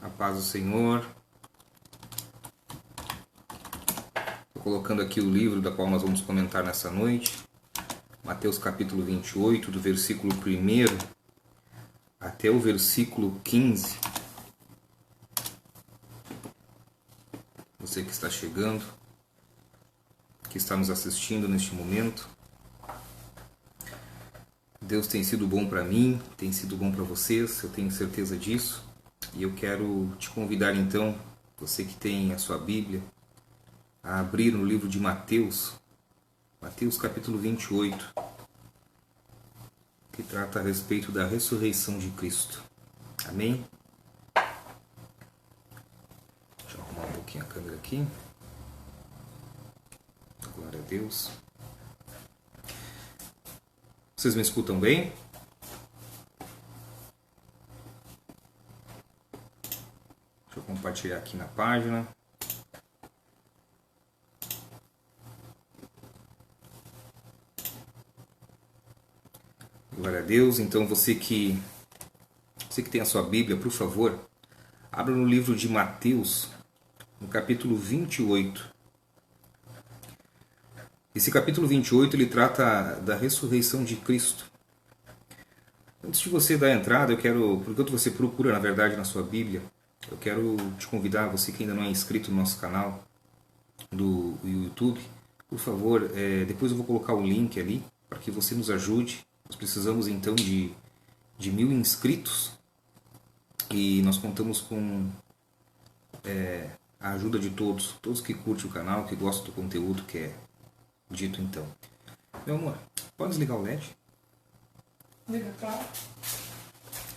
A paz do Senhor. Estou colocando aqui o livro da qual nós vamos comentar nessa noite. Mateus capítulo 28, do versículo 1 até o versículo 15. Você que está chegando, que está nos assistindo neste momento. Deus tem sido bom para mim, tem sido bom para vocês, eu tenho certeza disso. E eu quero te convidar então, você que tem a sua Bíblia, a abrir no livro de Mateus, Mateus capítulo 28, que trata a respeito da ressurreição de Cristo. Amém? Deixa eu arrumar um pouquinho a câmera aqui. Glória a Deus. Vocês me escutam bem? Deixa eu compartilhar aqui na página. Glória a Deus. Então você que tem a sua Bíblia, por favor, abra no livro de Mateus, no capítulo 28. Esse capítulo 28 ele trata da ressurreição de Cristo. Antes de você dar a entrada, enquanto você procura, na verdade, na sua Bíblia, eu quero te convidar, você que ainda não é inscrito no nosso canal do YouTube, por favor, depois eu vou colocar o link ali para que você nos ajude. Nós precisamos então de 1000 inscritos e nós contamos com a ajuda de todos que curtem o canal, que gostam do conteúdo que é dito então. Meu amor, pode desligar o LED? Liga, claro.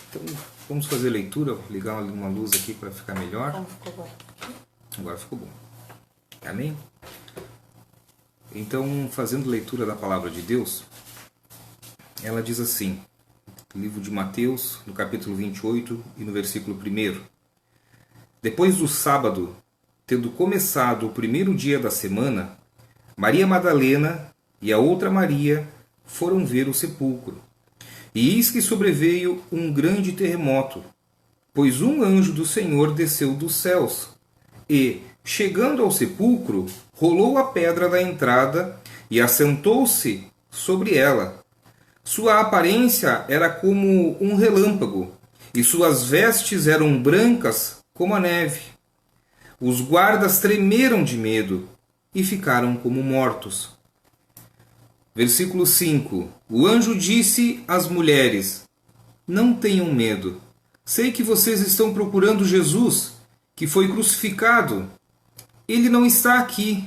Então vamos fazer leitura, vou ligar uma luz aqui para ficar melhor. Como ficou bom? Agora ficou bom. Amém? Então, fazendo leitura da palavra de Deus, ela diz assim, livro de Mateus, no capítulo 28 e no versículo 1. Depois do sábado, tendo começado o primeiro dia da semana, Maria Madalena e a outra Maria foram ver o sepulcro. E eis que sobreveio um grande terremoto, pois um anjo do Senhor desceu dos céus, e, chegando ao sepulcro, rolou a pedra da entrada e assentou-se sobre ela. Sua aparência era como um relâmpago, e suas vestes eram brancas como a neve. Os guardas tremeram de medo e ficaram como mortos. Versículo 5. O anjo disse às mulheres: não tenham medo. Sei que vocês estão procurando Jesus, que foi crucificado. Ele não está aqui.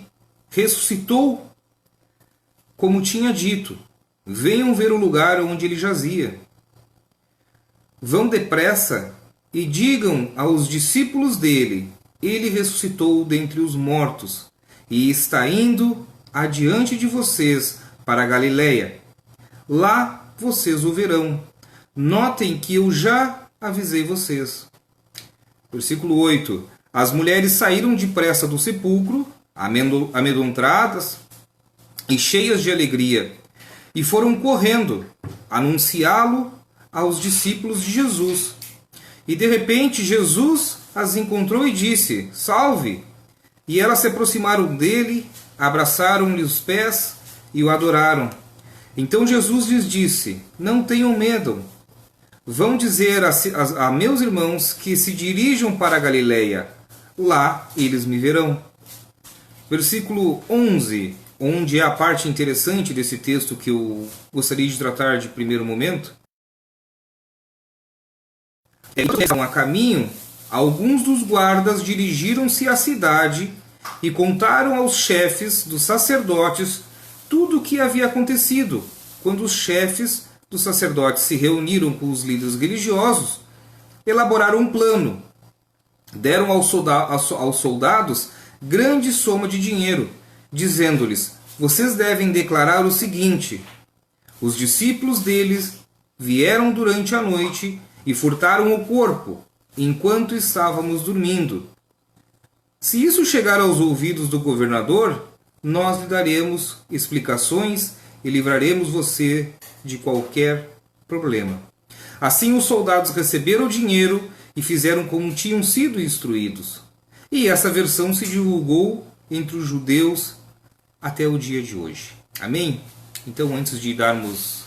Ressuscitou, como tinha dito. Venham ver o lugar onde ele jazia. Vão depressa e digam aos discípulos dele: ele ressuscitou dentre os mortos e está indo adiante de vocês para a Galileia. Lá vocês o verão. Notem que eu já avisei vocês. Versículo 8. As mulheres saíram depressa do sepulcro, amedrontadas e cheias de alegria, e foram correndo anunciá-lo aos discípulos de Jesus. E de repente Jesus as encontrou e disse: salve! E elas se aproximaram dele, abraçaram-lhe os pés e o adoraram. Então Jesus lhes disse: não tenham medo. Vão dizer a meus irmãos que se dirijam para a Galileia. Lá eles me verão. Versículo 11, onde é a parte interessante desse texto que eu gostaria de tratar de primeiro momento. A caminho, alguns dos guardas dirigiram-se à cidade e contaram aos chefes dos sacerdotes tudo o que havia acontecido. Quando os chefes dos sacerdotes se reuniram com os líderes religiosos, elaboraram um plano. Deram aos soldados grande soma de dinheiro, dizendo-lhes: vocês devem declarar o seguinte: os discípulos deles vieram durante a noite e furtaram o corpo, enquanto estávamos dormindo. Se isso chegar aos ouvidos do governador, nós lhe daremos explicações e livraremos você de qualquer problema. Assim os soldados receberam o dinheiro e fizeram como tinham sido instruídos. E essa versão se divulgou entre os judeus até o dia de hoje. Amém? Então, antes de iniciarmos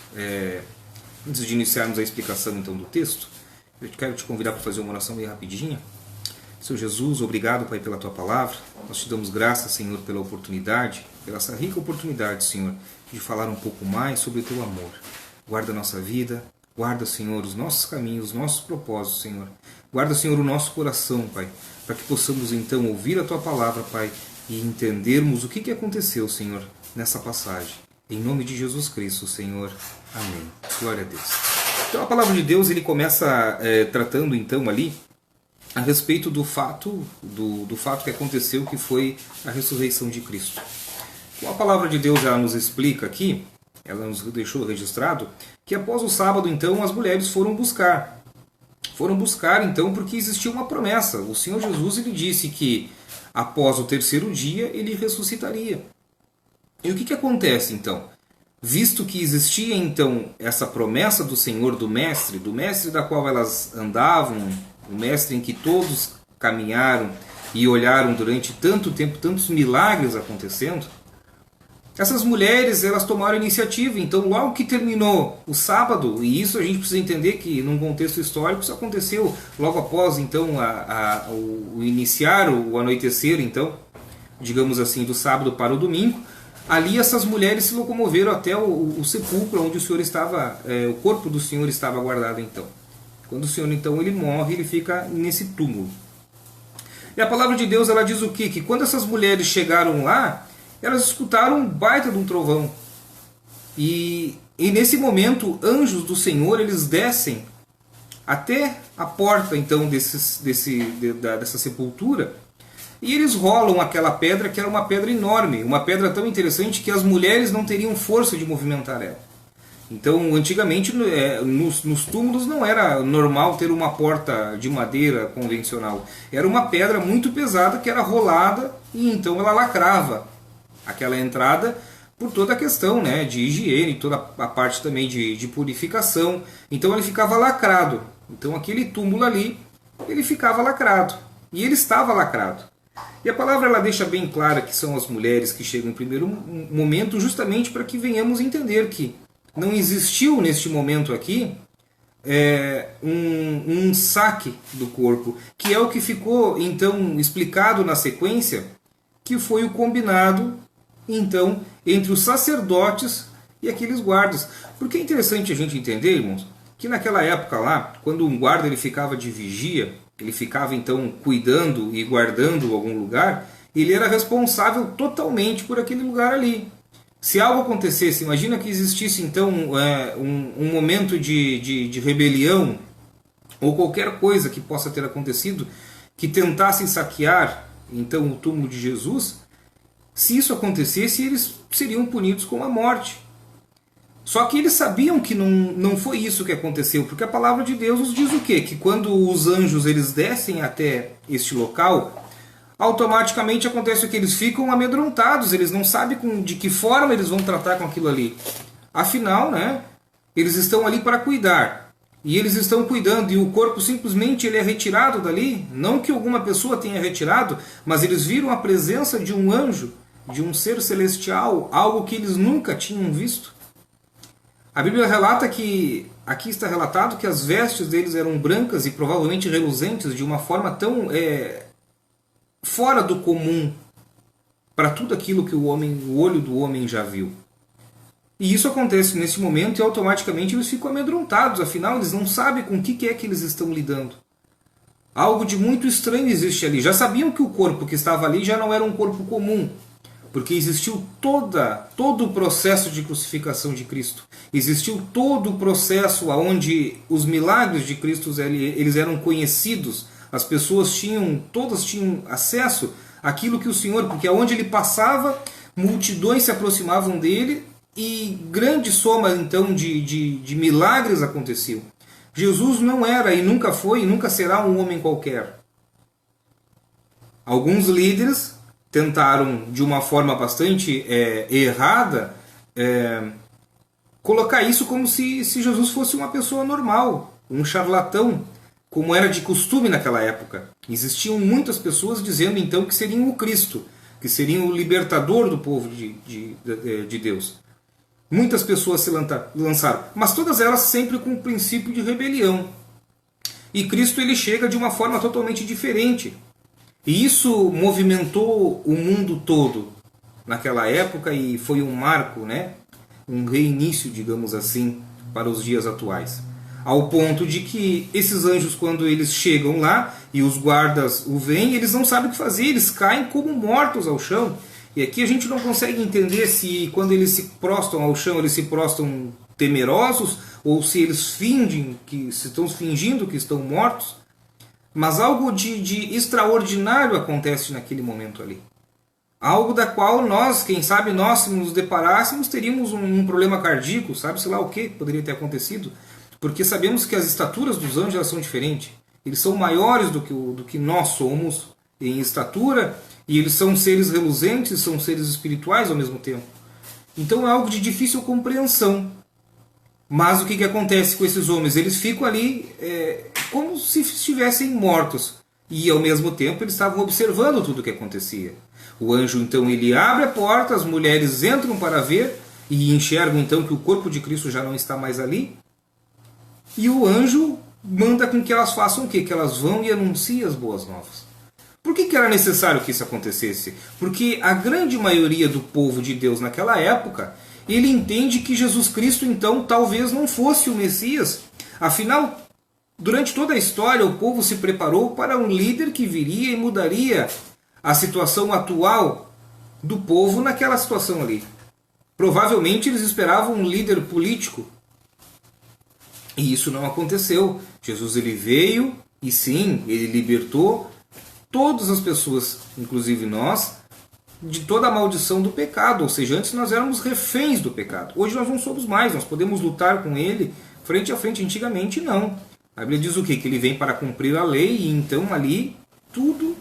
a explicação então do texto, eu quero te convidar para fazer uma oração bem rapidinha. Senhor Jesus, obrigado, Pai, pela Tua palavra. Nós te damos graças, Senhor, pela oportunidade, pela essa rica oportunidade, Senhor, de falar um pouco mais sobre o Teu amor. Guarda a nossa vida, guarda, Senhor, os nossos caminhos, os nossos propósitos, Senhor. Guarda, Senhor, o nosso coração, Pai, para que possamos então ouvir a Tua palavra, Pai, e entendermos o que aconteceu, Senhor, nessa passagem. Em nome de Jesus Cristo, Senhor. Amém. Glória a Deus. Então a palavra de Deus ele começa tratando então ali a respeito do fato que aconteceu, que foi a ressurreição de Cristo. A palavra de Deus ela nos explica aqui, ela nos deixou registrado, que após o sábado então as mulheres foram buscar. Foram buscar então porque existia uma promessa. O Senhor Jesus ele disse que após o terceiro dia ele ressuscitaria. E o que acontece então? Visto que existia então essa promessa do Senhor, do Mestre da qual elas andavam, o Mestre em que todos caminharam e olharam durante tanto tempo, tantos milagres acontecendo, essas mulheres elas tomaram iniciativa. Então logo que terminou o sábado, e isso a gente precisa entender que num contexto histórico isso aconteceu logo após então o iniciar, o anoitecer, então, digamos assim, do sábado para o domingo. Ali essas mulheres se locomoveram até o sepulcro onde o Senhor estava, o corpo do Senhor estava guardado então. Quando o Senhor então ele morre, ele fica nesse túmulo. E a palavra de Deus ela diz o quê? Que quando essas mulheres chegaram lá, elas escutaram um baita de um trovão. E nesse momento, anjos do Senhor eles descem até a porta então dessa sepultura. E eles rolam aquela pedra, que era uma pedra enorme, uma pedra tão interessante que as mulheres não teriam força de movimentar ela. Então, antigamente, nos túmulos não era normal ter uma porta de madeira convencional. Era uma pedra muito pesada que era rolada e então ela lacrava aquela entrada por toda a questão, né, de higiene, toda a parte também de purificação. Então ele ficava lacrado. Então aquele túmulo ali, ele ficava lacrado. E ele estava lacrado. E a palavra ela deixa bem clara que são as mulheres que chegam em primeiro momento, justamente para que venhamos entender que não existiu neste momento aqui um saque do corpo, que é o que ficou então explicado na sequência, que foi o combinado então entre os sacerdotes e aqueles guardas. Porque é interessante a gente entender, irmãos, que naquela época lá, quando um guarda ele ficava de vigia, ele ficava então cuidando e guardando algum lugar, ele era responsável totalmente por aquele lugar ali. Se algo acontecesse, imagina que existisse então um momento de rebelião, ou qualquer coisa que possa ter acontecido, que tentasse saquear então o túmulo de Jesus, se isso acontecesse, eles seriam punidos com a morte. Só que eles sabiam que não foi isso que aconteceu, porque a palavra de Deus nos diz o quê? Que quando os anjos eles descem até este local, automaticamente acontece o que? Eles ficam amedrontados, eles não sabem de que forma eles vão tratar com aquilo ali. Afinal, né, eles estão ali para cuidar, e eles estão cuidando, e o corpo simplesmente ele é retirado dali, não que alguma pessoa tenha retirado, mas eles viram a presença de um anjo, de um ser celestial, algo que eles nunca tinham visto. A Bíblia relata que, aqui está relatado que as vestes deles eram brancas e provavelmente reluzentes de uma forma tão fora do comum para tudo aquilo que o olho do homem já viu. E isso acontece nesse momento e automaticamente eles ficam amedrontados, afinal eles não sabem com o que é que eles estão lidando. Algo de muito estranho existe ali. Já sabiam que o corpo que estava ali já não era um corpo comum, porque existiu todo o processo de crucificação de Cristo. Existiu todo o processo onde os milagres de Cristo eles eram conhecidos. As pessoas todas tinham acesso àquilo que o Senhor, porque aonde ele passava, multidões se aproximavam dele e grande soma então de milagres aconteciam. Jesus não era e nunca foi e nunca será um homem qualquer. Alguns líderes tentaram, de uma forma bastante errada, colocar isso como se Jesus fosse uma pessoa normal, um charlatão. como era de costume naquela época. Existiam muitas pessoas dizendo então que seriam o Cristo, que seriam o libertador do povo de Deus. Muitas pessoas se lançaram, mas todas elas sempre com o princípio de rebelião. E Cristo ele chega de uma forma totalmente diferente. E isso movimentou o mundo todo naquela época e foi um marco, né? Um reinício, digamos assim, para os dias atuais. Ao ponto de que esses anjos, quando eles chegam lá e os guardas o veem, eles não sabem o que fazer, eles caem como mortos ao chão. E aqui a gente não consegue entender se quando eles se prostam ao chão, eles se prostam temerosos ou se eles se estão fingindo que estão mortos. Mas algo de extraordinário acontece naquele momento ali. Algo da qual nós, quem sabe nós, se nos deparássemos, teríamos um problema cardíaco, sabe, sei lá o que poderia ter acontecido. Porque sabemos que as estaturas dos anjos elas são diferentes. Eles são maiores do que nós somos em estatura, e eles são seres reluzentes, são seres espirituais ao mesmo tempo. Então é algo de difícil compreensão. Mas o que acontece com esses homens? Eles ficam ali como se estivessem mortos. E ao mesmo tempo eles estavam observando tudo o que acontecia. O anjo então ele abre a porta, as mulheres entram para ver e enxergam então que o corpo de Cristo já não está mais ali. E o anjo manda com que elas façam o quê? Que elas vão e anunciem as boas novas. Por que era necessário que isso acontecesse? Porque a grande maioria do povo de Deus naquela época, ele entende que Jesus Cristo então talvez não fosse o Messias. Afinal, durante toda a história o povo se preparou para um líder que viria e mudaria a situação atual do povo naquela situação ali. Provavelmente eles esperavam um líder político. E isso não aconteceu. Jesus ele veio e sim, ele libertou todas as pessoas, inclusive nós, de toda a maldição do pecado. Ou seja, antes nós éramos reféns do pecado. Hoje nós não somos mais, nós podemos lutar com ele frente a frente. Antigamente não. A Bíblia diz o quê? Que ele vem para cumprir a lei e então ali tudo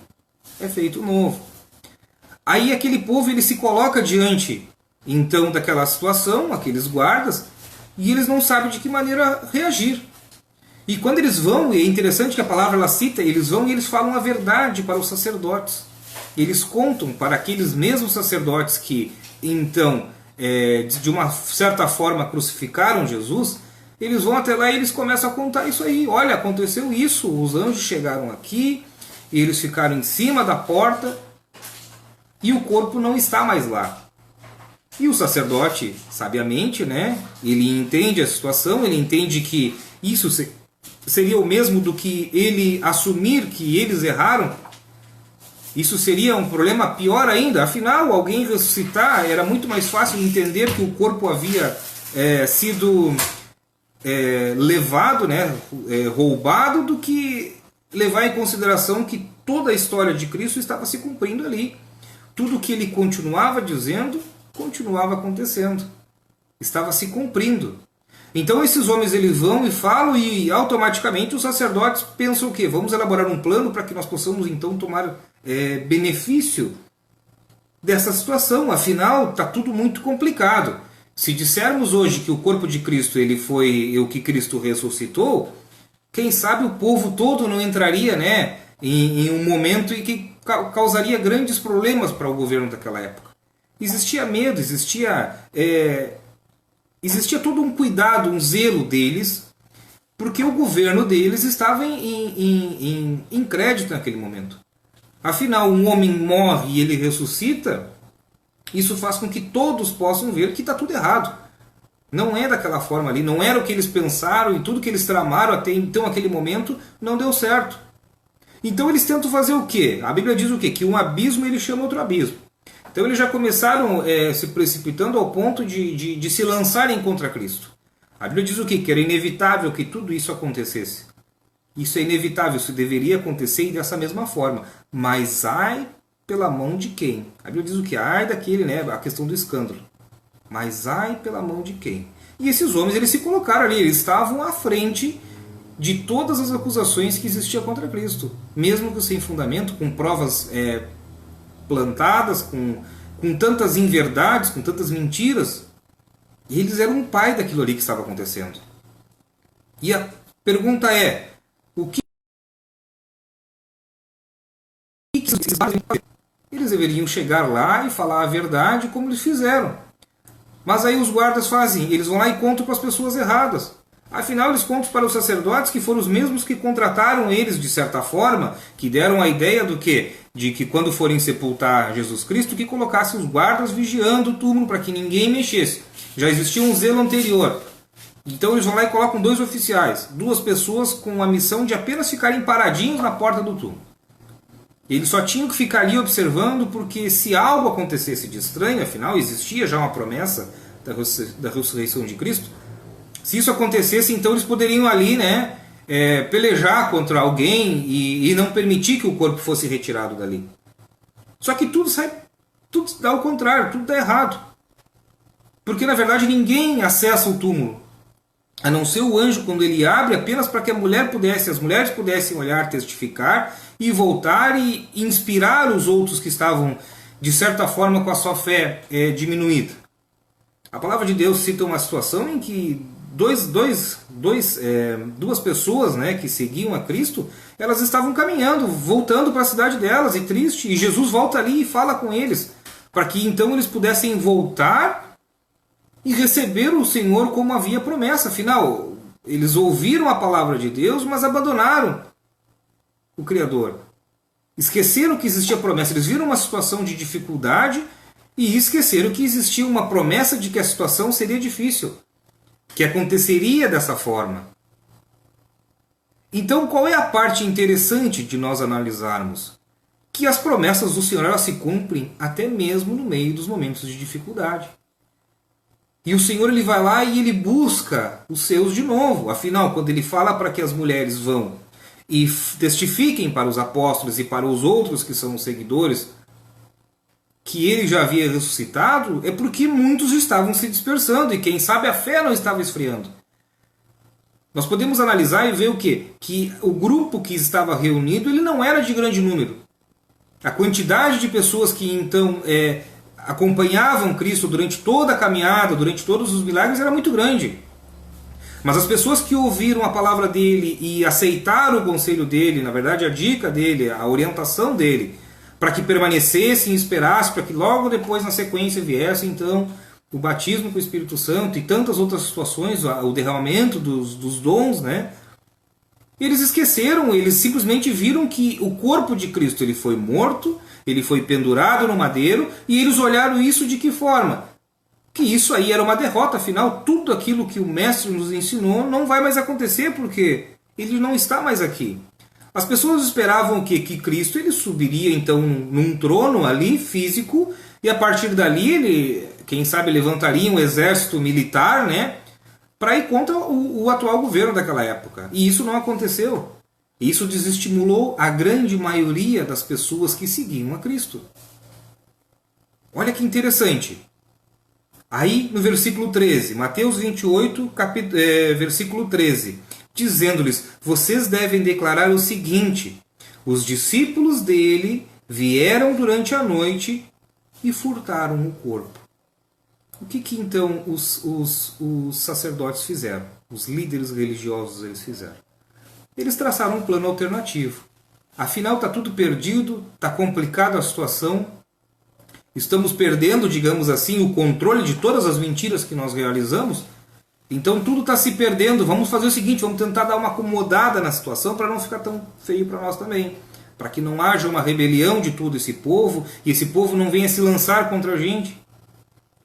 é feito novo. Aí aquele povo ele se coloca diante então daquela situação, aqueles guardas, e eles não sabem de que maneira reagir. E quando eles vão, e é interessante que a palavra ela cita, eles vão e eles falam a verdade para os sacerdotes. Eles contam para aqueles mesmos sacerdotes que então, de uma certa forma, crucificaram Jesus, eles vão até lá e eles começam a contar isso aí. Olha, aconteceu isso, os anjos chegaram aqui, e eles ficaram em cima da porta, e o corpo não está mais lá. E o sacerdote, sabiamente, né, ele entende a situação, ele entende que isso seria o mesmo do que ele assumir que eles erraram. Isso seria um problema pior ainda. Afinal, alguém ressuscitar era muito mais fácil entender que o corpo havia sido levado, né, roubado, do que levar em consideração que toda a história de Cristo estava se cumprindo ali. Tudo o que ele continuava dizendo continuava acontecendo. Estava se cumprindo. Então esses homens eles vão e falam e automaticamente os sacerdotes pensam o quê? Vamos elaborar um plano para que nós possamos então tomar benefício dessa situação. Afinal, está tudo muito complicado. Se dissermos hoje que o corpo de Cristo ele foi o que Cristo ressuscitou, quem sabe o povo todo não entraria, né, em um momento em que causaria grandes problemas para o governo daquela época. Existia medo, existia todo um cuidado, um zelo deles, porque o governo deles estava em crédito naquele momento. Afinal, um homem morre e ele ressuscita, isso faz com que todos possam ver que está tudo errado. Não é daquela forma ali, não era o que eles pensaram e tudo que eles tramaram até então, aquele momento, não deu certo. Então eles tentam fazer o quê? A Bíblia diz o quê? Que um abismo ele chama outro abismo. Então eles já começaram se precipitando ao ponto de se lançarem contra Cristo. A Bíblia diz o quê? Que era inevitável que tudo isso acontecesse. Isso é inevitável, isso deveria acontecer dessa mesma forma. Mas ai pela mão de quem? A Bíblia diz o quê? Ai daquele, né? A questão do escândalo. Mas ai pela mão de quem? E esses homens eles se colocaram ali, eles estavam à frente de todas as acusações que existiam contra Cristo. Mesmo que sem fundamento, com provas plantadas, com tantas inverdades, com tantas mentiras. E eles eram um pai daquilo ali que estava acontecendo. E a pergunta é, o que Eles deveriam chegar lá e falar a verdade como eles fizeram. Mas aí os guardas fazem, eles vão lá e contam para as pessoas erradas. Afinal, eles contam para os sacerdotes que foram os mesmos que contrataram eles, de certa forma, que deram a ideia do quê? De que quando forem sepultar Jesus Cristo, que colocassem os guardas vigiando o túmulo para que ninguém mexesse. Já existia um zelo anterior. Então eles vão lá e colocam 2 oficiais, 2 pessoas com a missão de apenas ficarem paradinhos na porta do túmulo. Eles só tinham que ficar ali observando, porque se algo acontecesse de estranho, afinal existia já uma promessa da ressurreição de Cristo, se isso acontecesse, então eles poderiam ali, né, pelejar contra alguém e não permitir que o corpo fosse retirado dali. Só que tudo dá ao contrário, tudo dá errado. Porque na verdade ninguém acessa o túmulo, a não ser o anjo quando ele abre, apenas para que as mulheres pudessem olhar, testificar e voltar e inspirar os outros que estavam, de certa forma, com a sua fé diminuída. A palavra de Deus cita uma situação em que duas pessoas, né, que seguiam a Cristo, elas estavam caminhando, voltando para a cidade delas, e triste, e Jesus volta ali e fala com eles, para que então eles pudessem voltar e receber o Senhor como havia promessa. Afinal, eles ouviram a palavra de Deus, mas abandonaram o Criador. Esqueceram que existia promessa. Eles viram uma situação de dificuldade e esqueceram que existia uma promessa de que a situação seria difícil, que aconteceria dessa forma. Então, qual é a parte interessante de nós analisarmos? Que as promessas do Senhor elas se cumprem até mesmo no meio dos momentos de dificuldade. E o Senhor ele vai lá e ele busca os seus de novo. Afinal, quando ele fala para que as mulheres vão e testifiquem para os apóstolos e para os outros que são os seguidores que ele já havia ressuscitado, é porque muitos estavam se dispersando e quem sabe a fé não estava esfriando. Nós podemos analisar e ver o quê? Que o grupo que estava reunido ele não era de grande número. A quantidade de pessoas que então acompanhavam Cristo durante toda a caminhada, durante todos os milagres, era muito grande. Mas as pessoas que ouviram a palavra dele e aceitaram o conselho dele, na verdade a dica dele, a orientação dele, para que permanecessem e esperassem, para que logo depois na sequência viesse então o batismo com o Espírito Santo e tantas outras situações, o derramamento dos dons, né? Eles esqueceram, eles simplesmente viram que o corpo de Cristo ele foi morto, ele foi pendurado no madeiro, e eles olharam isso de que forma? Que isso aí era uma derrota, afinal tudo aquilo que o Mestre nos ensinou não vai mais acontecer porque ele não está mais aqui. As pessoas esperavam o quê? Que Cristo ele subiria então num trono ali físico e a partir dali ele, quem sabe, levantaria um exército militar, né, para ir contra o atual governo daquela época. E isso não aconteceu. Isso desestimulou a grande maioria das pessoas que seguiam a Cristo. Olha que interessante. Aí no versículo 13, Mateus 28, versículo 13, dizendo-lhes, vocês devem declarar o seguinte, os discípulos dele vieram durante a noite e furtaram o corpo. O que então os sacerdotes fizeram? Os líderes religiosos eles fizeram? Eles traçaram um plano alternativo. Afinal está tudo perdido, está complicada a situação, estamos perdendo, digamos assim, o controle de todas as mentiras que nós realizamos. Então tudo está se perdendo. Vamos fazer o seguinte, vamos tentar dar uma acomodada na situação para não ficar tão feio para nós também. Para que não haja uma rebelião de todo esse povo e esse povo não venha se lançar contra a gente.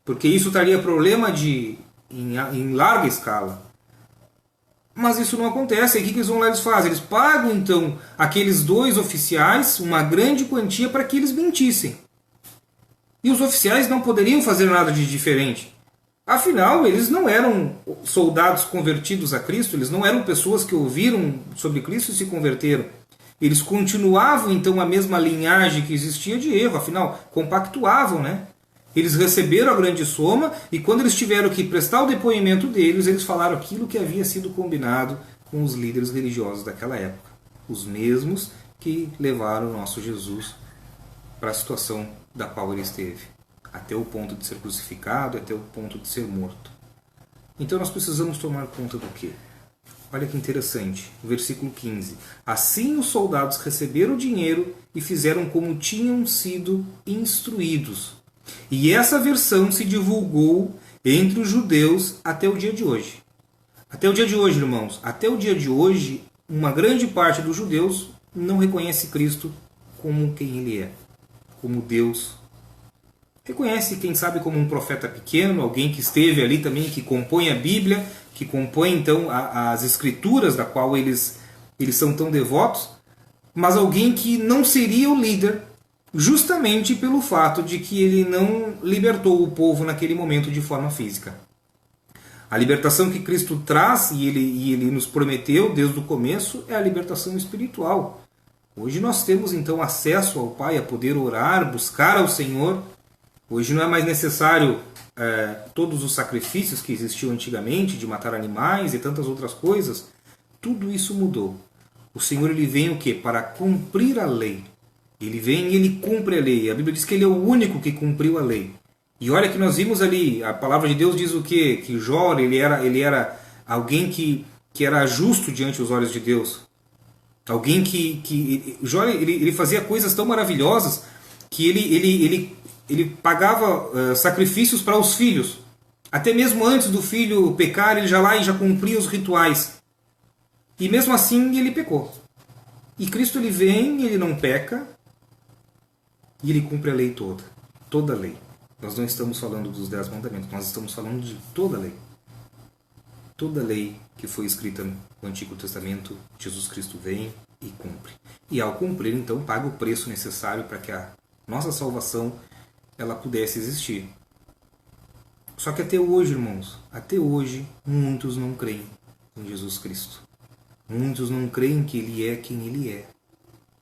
Porque isso traria problema em larga escala. Mas isso não acontece. Aí o que eles vão lá e eles fazem? Eles pagam então aqueles 2 oficiais uma grande quantia para que eles mentissem. E os oficiais não poderiam fazer nada de diferente. Afinal, eles não eram soldados convertidos a Cristo, eles não eram pessoas que ouviram sobre Cristo e se converteram. Eles continuavam então a mesma linhagem que existia de erro, afinal, compactuavam, né? Eles receberam a grande soma e quando eles tiveram que prestar o depoimento deles, eles falaram aquilo que havia sido combinado com os líderes religiosos daquela época. Os mesmos que levaram o nosso Jesus para a situação da qual ele esteve, até o ponto de ser crucificado, até o ponto de ser morto. Então nós precisamos tomar conta do quê? Olha que interessante, o versículo 15. Assim os soldados receberam o dinheiro e fizeram como tinham sido instruídos. E essa versão se divulgou entre os judeus até o dia de hoje. Até o dia de hoje, irmãos, até o dia de hoje, uma grande parte dos judeus não reconhece Cristo como quem Ele é, como Deus. Reconhece, quem sabe, como um profeta pequeno, alguém que esteve ali também, que compõe a Bíblia, que compõe então as escrituras da qual eles são tão devotos, mas alguém que não seria o líder, justamente pelo fato de que ele não libertou o povo naquele momento de forma física. A libertação que Cristo traz e ele nos prometeu desde o começo é a libertação espiritual. Hoje nós temos então acesso ao Pai, a poder orar, buscar ao Senhor. Hoje não é mais necessário todos os sacrifícios que existiam antigamente, de matar animais e tantas outras coisas. Tudo isso mudou. O Senhor ele vem o quê? Para cumprir a lei. Ele vem e ele cumpre a lei. A Bíblia diz que ele é o único que cumpriu a lei. E olha que nós vimos ali, a palavra de Deus diz o quê? Que Jó ele era alguém que era justo diante dos olhos de Deus. Alguém que Jó ele fazia coisas tão maravilhosas que ele pagava sacrifícios para os filhos. Até mesmo antes do filho pecar, ele já lá e já cumpria os rituais. E mesmo assim ele pecou. E Cristo ele vem, ele não peca, e ele cumpre a lei toda. Toda a lei. Nós não estamos falando dos 10 mandamentos, nós estamos falando de toda a lei. Toda a lei que foi escrita no Antigo Testamento, Jesus Cristo vem e cumpre. E ao cumprir, então, paga o preço necessário para que a nossa salvação ela pudesse existir. Só que até hoje, irmãos, até hoje, muitos não creem em Jesus Cristo. Muitos não creem que Ele é quem Ele é.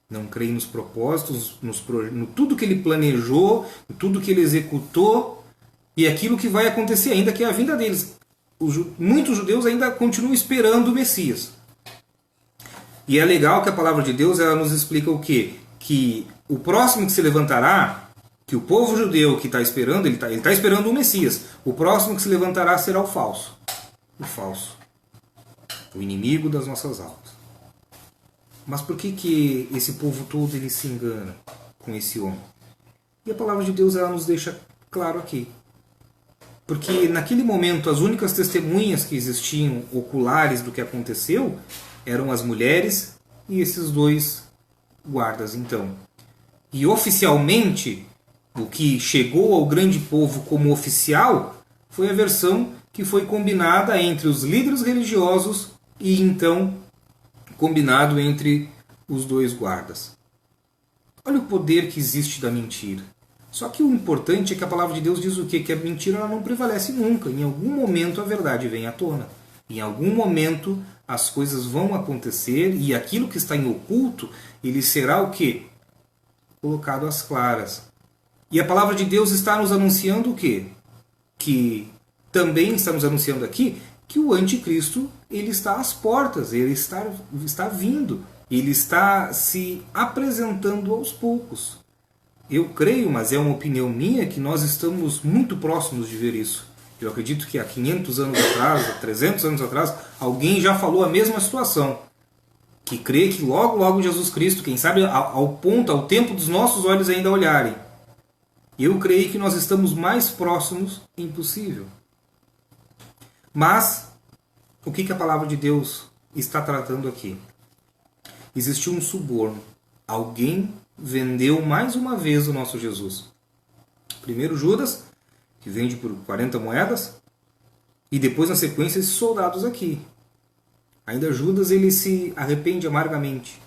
Não creem nos propósitos, no tudo que Ele planejou, em tudo que Ele executou e aquilo que vai acontecer ainda, que é a vinda deles. Muitos judeus ainda continuam esperando o Messias. E é legal que a palavra de Deus ela nos explica o quê? Que o próximo que se levantará, que o povo judeu que está esperando, ele está esperando o Messias. O próximo que se levantará será o falso. O falso. O inimigo das nossas almas. Mas por que esse povo todo ele se engana com esse homem? E a palavra de Deus ela nos deixa claro aqui. Porque naquele momento as únicas testemunhas que existiam oculares do que aconteceu eram as mulheres e esses dois guardas então. E oficialmente o que chegou ao grande povo como oficial foi a versão que foi combinada entre os líderes religiosos e então combinado entre os dois guardas. Olha o poder que existe da mentira. Só que o importante é que a palavra de Deus diz o quê? Que a mentira ela não prevalece nunca. Em algum momento a verdade vem à tona. Em algum momento as coisas vão acontecer e aquilo que está em oculto, ele será o quê? Colocado às claras. E a palavra de Deus está nos anunciando o quê? Que também está nos anunciando aqui que o anticristo ele está às portas, ele está vindo, ele está se apresentando aos poucos. Eu creio, mas é uma opinião minha, que nós estamos muito próximos de ver isso. Eu acredito que há 500 anos atrás, há 300 anos atrás, alguém já falou a mesma situação. Que crê que logo, logo Jesus Cristo, quem sabe ao tempo dos nossos olhos ainda olharem. Eu creio que nós estamos mais próximos impossível. Mas, o que a palavra de Deus está tratando aqui? Existiu um suborno. Alguém vendeu mais uma vez o nosso Jesus. Primeiro Judas, que vende por 40 moedas, e depois na sequência esses soldados aqui. Ainda Judas ele se arrepende amargamente.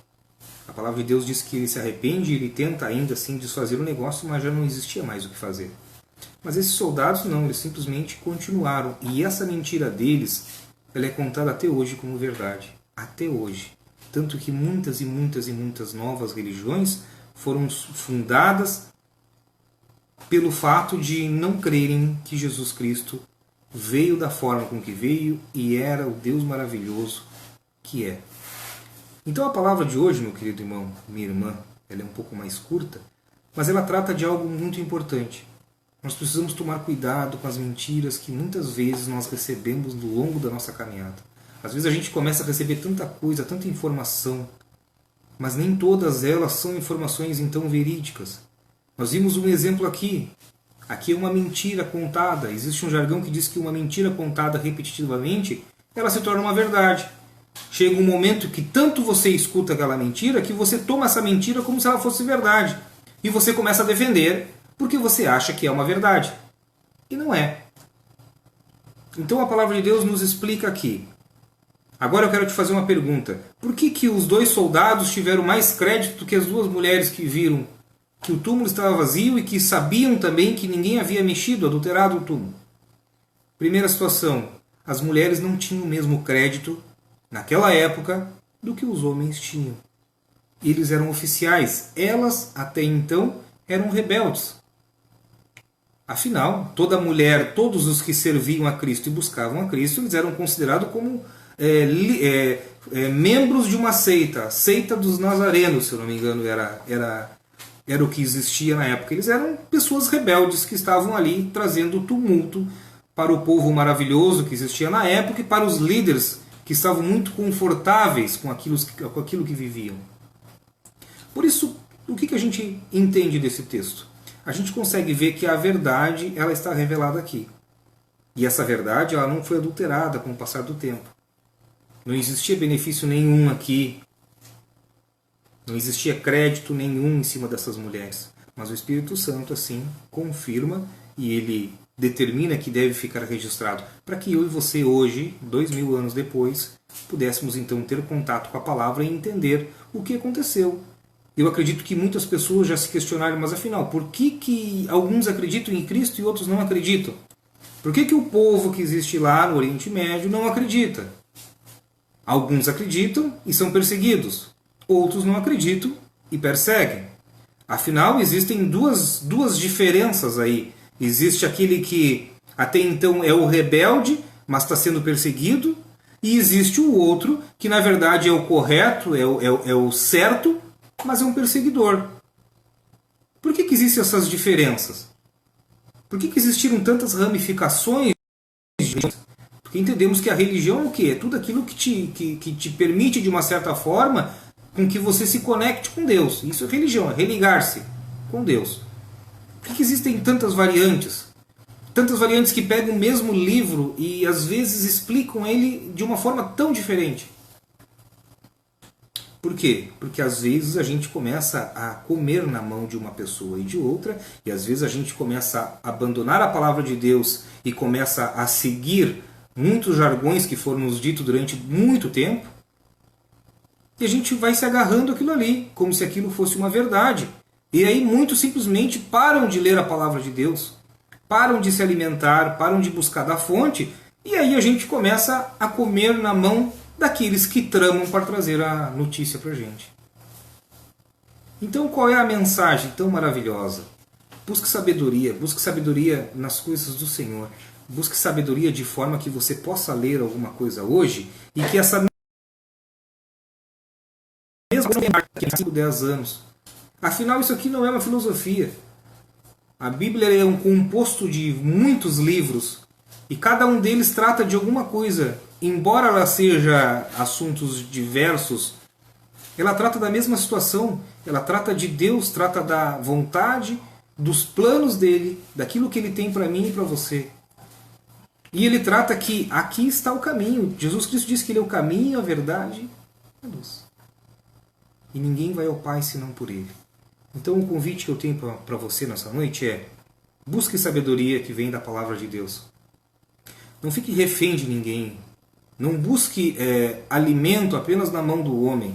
A palavra de Deus diz que ele se arrepende e ele tenta ainda assim desfazer o negócio, mas já não existia mais o que fazer. Mas esses soldados não, eles simplesmente continuaram. E essa mentira deles, ela é contada até hoje como verdade. Até hoje. Tanto que muitas e muitas e muitas novas religiões foram fundadas pelo fato de não crerem que Jesus Cristo veio da forma com que veio e era o Deus maravilhoso que é. Então a palavra de hoje, meu querido irmão, minha irmã, ela é um pouco mais curta, mas ela trata de algo muito importante. Nós precisamos tomar cuidado com as mentiras que muitas vezes nós recebemos no longo da nossa caminhada. Às vezes a gente começa a receber tanta coisa, tanta informação, mas nem todas elas são informações então verídicas. Nós vimos um exemplo aqui. Aqui é uma mentira contada. Existe um jargão que diz que uma mentira contada repetitivamente, ela se torna uma verdade. Chega um momento que tanto você escuta aquela mentira que você toma essa mentira como se ela fosse verdade. E você começa a defender porque você acha que é uma verdade. E não é. Então a palavra de Deus nos explica aqui. Agora eu quero te fazer uma pergunta. Por que os 2 soldados tiveram mais crédito do que as 2 mulheres que viram que o túmulo estava vazio e que sabiam também que ninguém havia mexido, adulterado o túmulo? Primeira situação, as mulheres não tinham o mesmo crédito naquela época do que os homens tinham. Eles eram oficiais, elas até então eram rebeldes. Afinal, toda mulher, todos os que serviam a Cristo e buscavam a Cristo, eles eram considerados como membros de uma seita, seita dos nazarenos, se eu não me engano, era o que existia na época. Eles eram pessoas rebeldes que estavam ali trazendo tumulto para o povo maravilhoso que existia na época e para os líderes que estavam muito confortáveis com aquilo que viviam. Por isso, o que a gente entende desse texto? A gente consegue ver que a verdade ela está revelada aqui. E essa verdade ela não foi adulterada com o passar do tempo. Não existia benefício nenhum aqui. Não existia crédito nenhum em cima dessas mulheres. Mas o Espírito Santo, assim, confirma e ele determina que deve ficar registrado para que eu e você hoje, 2000 anos depois, pudéssemos então ter contato com a palavra e entender o que aconteceu. Eu acredito que muitas pessoas já se questionaram, mas afinal, por que alguns acreditam em Cristo e outros não acreditam? Por que o povo que existe lá no Oriente Médio não acredita? Alguns acreditam e são perseguidos. Outros não acreditam e perseguem. Afinal, existem duas diferenças aí. Existe aquele que até então é o rebelde, mas está sendo perseguido. E existe o outro que na verdade é o correto, é o certo, mas é um perseguidor. Por que existem essas diferenças? Por que existiram tantas ramificações? Porque entendemos que a religião é o quê? É tudo aquilo que te permite, de uma certa forma, com que você se conecte com Deus. Isso é religião, é religar-se com Deus. Por que existem tantas variantes? Tantas variantes que pegam o mesmo livro e às vezes explicam ele de uma forma tão diferente. Por quê? Porque às vezes a gente começa a comer na mão de uma pessoa e de outra, e às vezes a gente começa a abandonar a palavra de Deus e começa a seguir muitos jargões que foram nos ditos durante muito tempo, e a gente vai se agarrando aquilo ali, como se aquilo fosse uma verdade. E aí muitos simplesmente param de ler a palavra de Deus, param de se alimentar, param de buscar da fonte, e aí a gente começa a comer na mão daqueles que tramam para trazer a notícia para a gente. Então qual é a mensagem tão maravilhosa? Busque sabedoria nas coisas do Senhor. Busque sabedoria de forma que você possa ler alguma coisa hoje e que essa mesma coisa que há 5, 10 anos. Afinal, isso aqui não é uma filosofia. A Bíblia é um composto de muitos livros e cada um deles trata de alguma coisa. Embora ela seja assuntos diversos, ela trata da mesma situação. Ela trata de Deus, trata da vontade, dos planos dele, daquilo que ele tem para mim e para você. E ele trata que aqui está o caminho. Jesus Cristo diz que ele é o caminho, a verdade e a luz. E ninguém vai ao Pai senão por ele. Então o convite que eu tenho para você nessa noite é: busque sabedoria que vem da palavra de Deus. Não fique refém de ninguém. Não busque alimento apenas na mão do homem.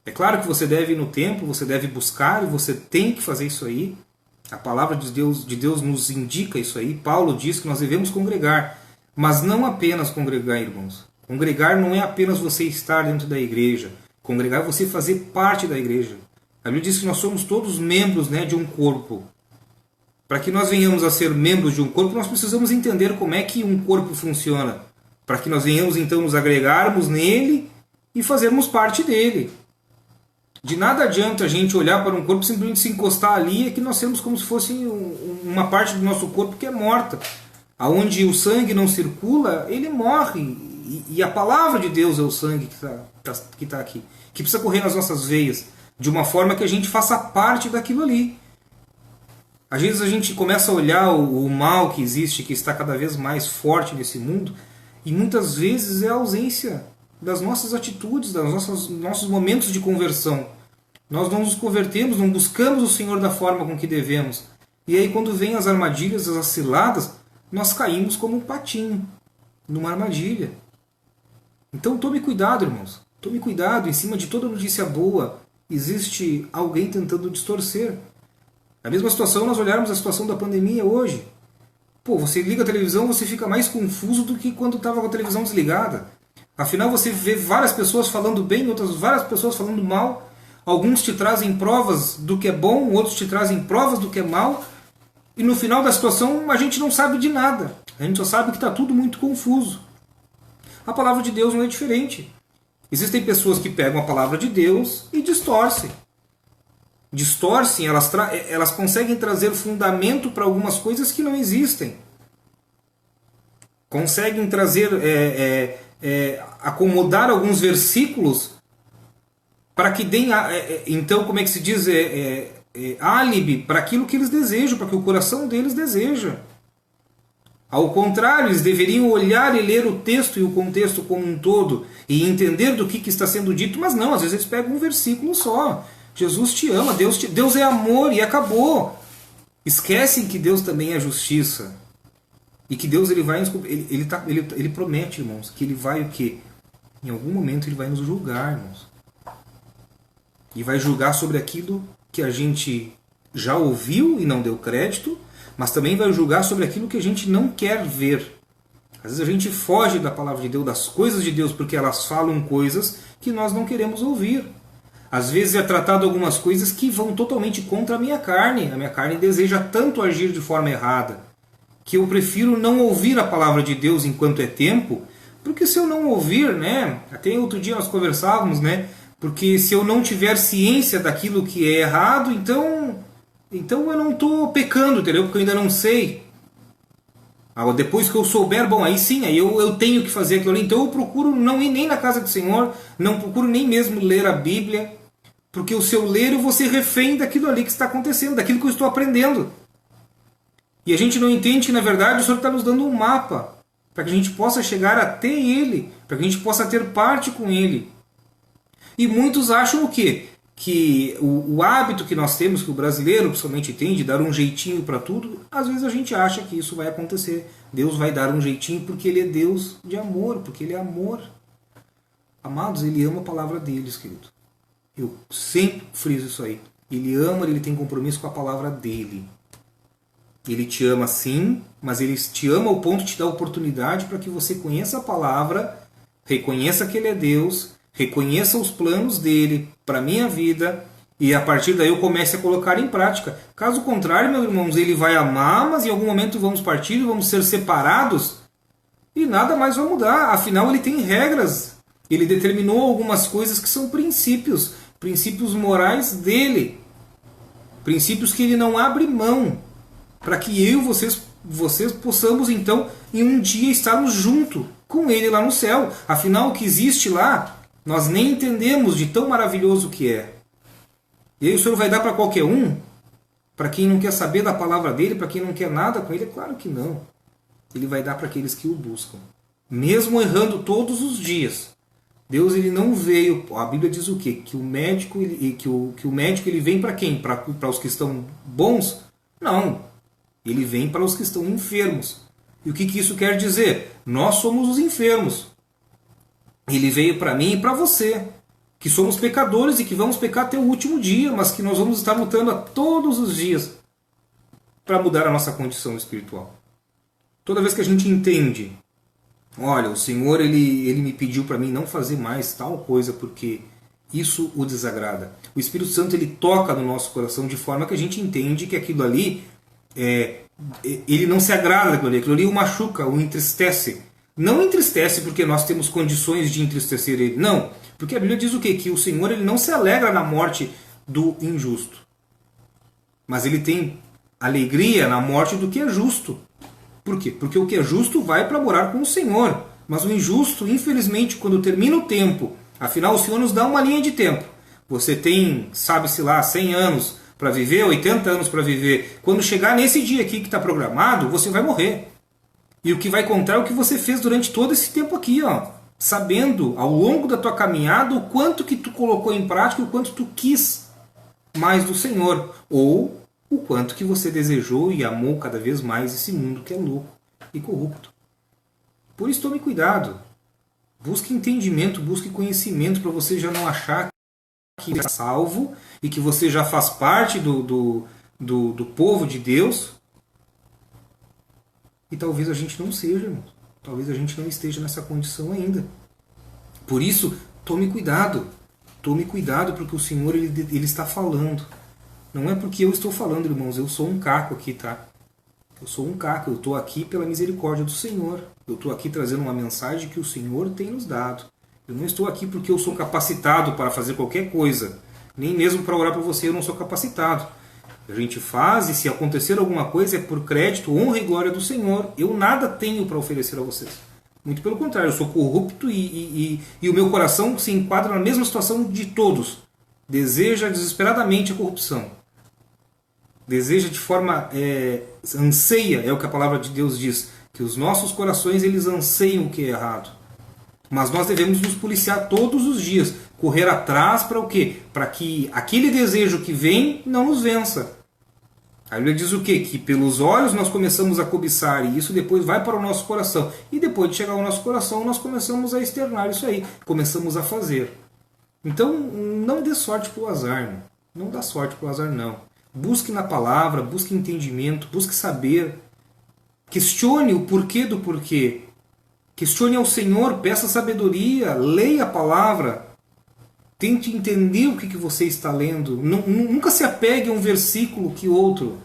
É claro que você deve ir no templo, você deve buscar e você tem que fazer isso aí. A palavra de Deus nos indica isso aí. Paulo diz que nós devemos congregar. Mas não apenas congregar, irmãos. Congregar não é apenas você estar dentro da igreja. Congregar é você fazer parte da igreja. A Bíblia diz que nós somos todos membros, de um corpo. Para que nós venhamos a ser membros de um corpo, nós precisamos entender como é que um corpo funciona. Para que nós venhamos então nos agregarmos nele e fazermos parte dele. De nada adianta a gente olhar para um corpo e simplesmente se encostar ali, é que nós temos como se fosse uma parte do nosso corpo que é morta. Aonde o sangue não circula, ele morre. E a palavra de Deus é o sangue que está aqui, que precisa correr nas nossas veias, de uma forma que a gente faça parte daquilo ali. Às vezes a gente começa a olhar o mal que existe, que está cada vez mais forte nesse mundo, e muitas vezes é a ausência das nossas atitudes, nossos momentos de conversão. Nós não nos convertemos, não buscamos o Senhor da forma com que devemos. E aí quando vêm as armadilhas, as ciladas, nós caímos como um patinho numa armadilha. Então tome cuidado, irmãos. Tome cuidado, em cima de toda notícia boa existe alguém tentando distorcer. A mesma situação, nós olharmos a situação da pandemia hoje. Pô, você liga a televisão, você fica mais confuso do que quando estava com a televisão desligada. Afinal, você vê várias pessoas falando bem, outras várias pessoas falando mal. Alguns te trazem provas do que é bom, outros te trazem provas do que é mal. E no final da situação, a gente não sabe de nada. A gente só sabe que está tudo muito confuso. A palavra de Deus não é diferente. Existem pessoas que pegam a palavra de Deus e distorcem. Distorcem, elas conseguem trazer fundamento para algumas coisas que não existem. Conseguem trazer, acomodar alguns versículos para que deem, então, como é que se diz, álibi para aquilo que eles desejam, para que o coração deles deseja. Ao contrário, eles deveriam olhar e ler o texto e o contexto como um todo e entender do que está sendo dito, mas não, às vezes eles pegam um versículo só. Jesus te ama, Deus é amor e acabou. Esquecem que Deus também é justiça. E que Deus ele promete, irmãos, que ele vai o quê? Em algum momento ele vai nos julgar, irmãos. E vai julgar sobre aquilo que a gente já ouviu e não deu crédito, mas também vai julgar sobre aquilo que a gente não quer ver. Às vezes a gente foge da palavra de Deus, das coisas de Deus, porque elas falam coisas que nós não queremos ouvir. Às vezes é tratado algumas coisas que vão totalmente contra a minha carne. A minha carne deseja tanto agir de forma errada, que eu prefiro não ouvir a palavra de Deus enquanto é tempo, porque se eu não ouvir, né? Até outro dia nós conversávamos, né? Porque se eu não tiver ciência daquilo que é errado, então eu não estou pecando, entendeu? Porque eu ainda não sei. Depois que eu souber, bom, aí sim, aí eu tenho que fazer aquilo ali. Então eu procuro não ir nem na casa do Senhor, não procuro nem mesmo ler a Bíblia, porque o seu ler eu vou ser refém daquilo ali que está acontecendo, daquilo que eu estou aprendendo. E a gente não entende que, na verdade, o Senhor está nos dando um mapa, para que a gente possa chegar até Ele, para que a gente possa ter parte com Ele. E muitos acham o quê? Que o hábito que nós temos, que o brasileiro principalmente tem, de dar um jeitinho para tudo, às vezes a gente acha que isso vai acontecer. Deus vai dar um jeitinho porque Ele é Deus de amor, porque Ele é amor. Amados, Ele ama a palavra deles, querido. Eu sempre friso isso aí. Ele ama, Ele tem compromisso com a palavra dEle. Ele te ama sim, mas Ele te ama ao ponto de te dar oportunidade para que você conheça a palavra, reconheça que Ele é Deus, reconheça os planos dele para a minha vida e a partir daí eu comece a colocar em prática. Caso contrário, meus irmãos, ele vai amar, mas em algum momento vamos partir, vamos ser separados e nada mais vai mudar. Afinal, ele tem regras. Ele determinou algumas coisas que são princípios morais dele. Princípios que ele não abre mão. Para que eu e vocês possamos então em um dia estarmos junto com ele lá no céu. Afinal, o que existe lá nós nem entendemos de tão maravilhoso que é. E aí o Senhor vai dar para qualquer um? Para quem não quer saber da palavra dele? Para quem não quer nada com ele? É claro que não. Ele vai dar para aqueles que o buscam. Mesmo errando todos os dias. Deus ele não veio... A Bíblia diz o quê? Que o médico ele vem para quem? Para os que estão bons? Não. Ele vem para os que estão enfermos. E o que isso quer dizer? Nós somos os enfermos. Ele veio para mim e para você, que somos pecadores e que vamos pecar até o último dia, mas que nós vamos estar lutando a todos os dias para mudar a nossa condição espiritual. Toda vez que a gente entende, olha, o Senhor ele me pediu para mim não fazer mais tal coisa porque isso o desagrada. O Espírito Santo ele toca no nosso coração de forma que a gente entende que aquilo ali, ele não se agrada daquilo ali o machuca, o entristece. Não entristece porque nós temos condições de entristecer ele. Não. Porque a Bíblia diz o quê? Que o Senhor ele não se alegra na morte do injusto. Mas ele tem alegria na morte do que é justo. Por quê? Porque o que é justo vai para morar com o Senhor. Mas o injusto, infelizmente, quando termina o tempo, afinal o Senhor nos dá uma linha de tempo. Você tem, sabe-se lá, 100 anos para viver, 80 anos para viver. Quando chegar nesse dia aqui que está programado, você vai morrer. E o que vai contar é o que você fez durante todo esse tempo aqui, ó. Sabendo, ao longo da tua caminhada, o quanto que tu colocou em prática, o quanto tu quis mais do Senhor. Ou o quanto que você desejou e amou cada vez mais esse mundo que é louco e corrupto. Por isso tome cuidado. Busque entendimento, busque conhecimento para você já não achar que é salvo e que você já faz parte do povo de Deus. E talvez a gente não seja, irmãos. Talvez a gente não esteja nessa condição ainda. Por isso, tome cuidado. Tome cuidado porque o Senhor ele está falando. Não é porque eu estou falando, irmãos. Eu sou um caco aqui, tá? Eu sou um caco. Eu estou aqui pela misericórdia do Senhor. Eu estou aqui trazendo uma mensagem que o Senhor tem nos dado. Eu não estou aqui porque eu sou capacitado para fazer qualquer coisa. Nem mesmo para orar por você eu não sou capacitado. A gente faz, e se acontecer alguma coisa é por crédito, honra e glória do Senhor. Eu nada tenho para oferecer a vocês. Muito pelo contrário, eu sou corrupto e o meu coração se enquadra na mesma situação de todos. Deseja desesperadamente a corrupção. Deseja de forma... anseia, é o que a palavra de Deus diz, que os nossos corações eles anseiam o que é errado. Mas nós devemos nos policiar todos os dias. Correr atrás para o quê? Para que aquele desejo que vem não nos vença. A Bíblia diz o quê? Que pelos olhos nós começamos a cobiçar e isso depois vai para o nosso coração. E depois de chegar ao nosso coração nós começamos a externar isso aí. Começamos a fazer. Então não dê sorte para o azar. Irmão. Não dá sorte para o azar não. Busque na palavra, busque entendimento, busque saber. Questione o porquê do porquê. Questione ao Senhor, peça sabedoria, leia a palavra. Tente entender o que você está lendo. Nunca se apegue a um versículo que outro.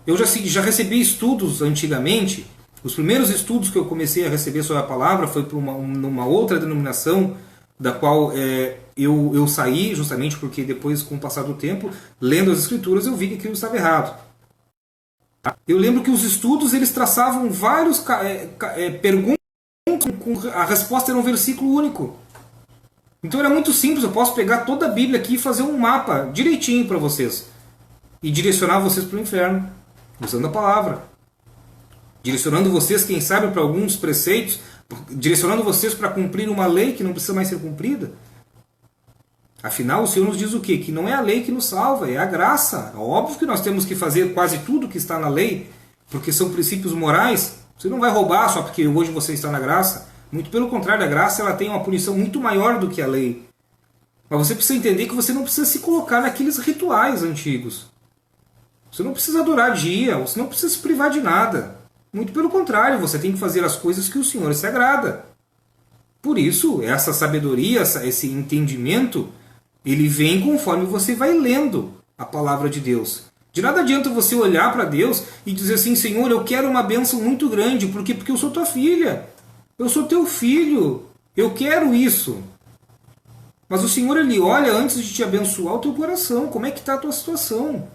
Eu já recebi estudos antigamente. Os primeiros estudos que eu comecei a receber sobre a palavra foi por numa outra denominação, da qual eu saí, justamente porque depois, com o passar do tempo, lendo as Escrituras, eu vi que aquilo estava errado. Eu lembro que os estudos eles traçavam vários perguntas, a resposta era um versículo único. Então era muito simples, eu posso pegar toda a Bíblia aqui e fazer um mapa direitinho para vocês. E direcionar vocês para o inferno, usando a palavra. Direcionando vocês, quem sabe, para alguns preceitos, direcionando vocês para cumprir uma lei que não precisa mais ser cumprida. Afinal, o Senhor nos diz o quê? Que não é a lei que nos salva, é a graça. É óbvio que nós temos que fazer quase tudo que está na lei, porque são princípios morais. Você não vai roubar só porque hoje você está na graça. Muito pelo contrário, a graça ela tem uma punição muito maior do que a lei. Mas você precisa entender que você não precisa se colocar naqueles rituais antigos. Você não precisa adorar dia, você não precisa se privar de nada. Muito pelo contrário, você tem que fazer as coisas que o Senhor se agrada. Por isso, essa sabedoria, esse entendimento, ele vem conforme você vai lendo a palavra de Deus. De nada adianta você olhar para Deus e dizer assim, Senhor, eu quero uma bênção muito grande. Por quê? Porque eu sou tua filha. Eu sou teu filho. Eu quero isso. Mas o Senhor, ele olha antes de te abençoar o teu coração. Como é que está a tua situação?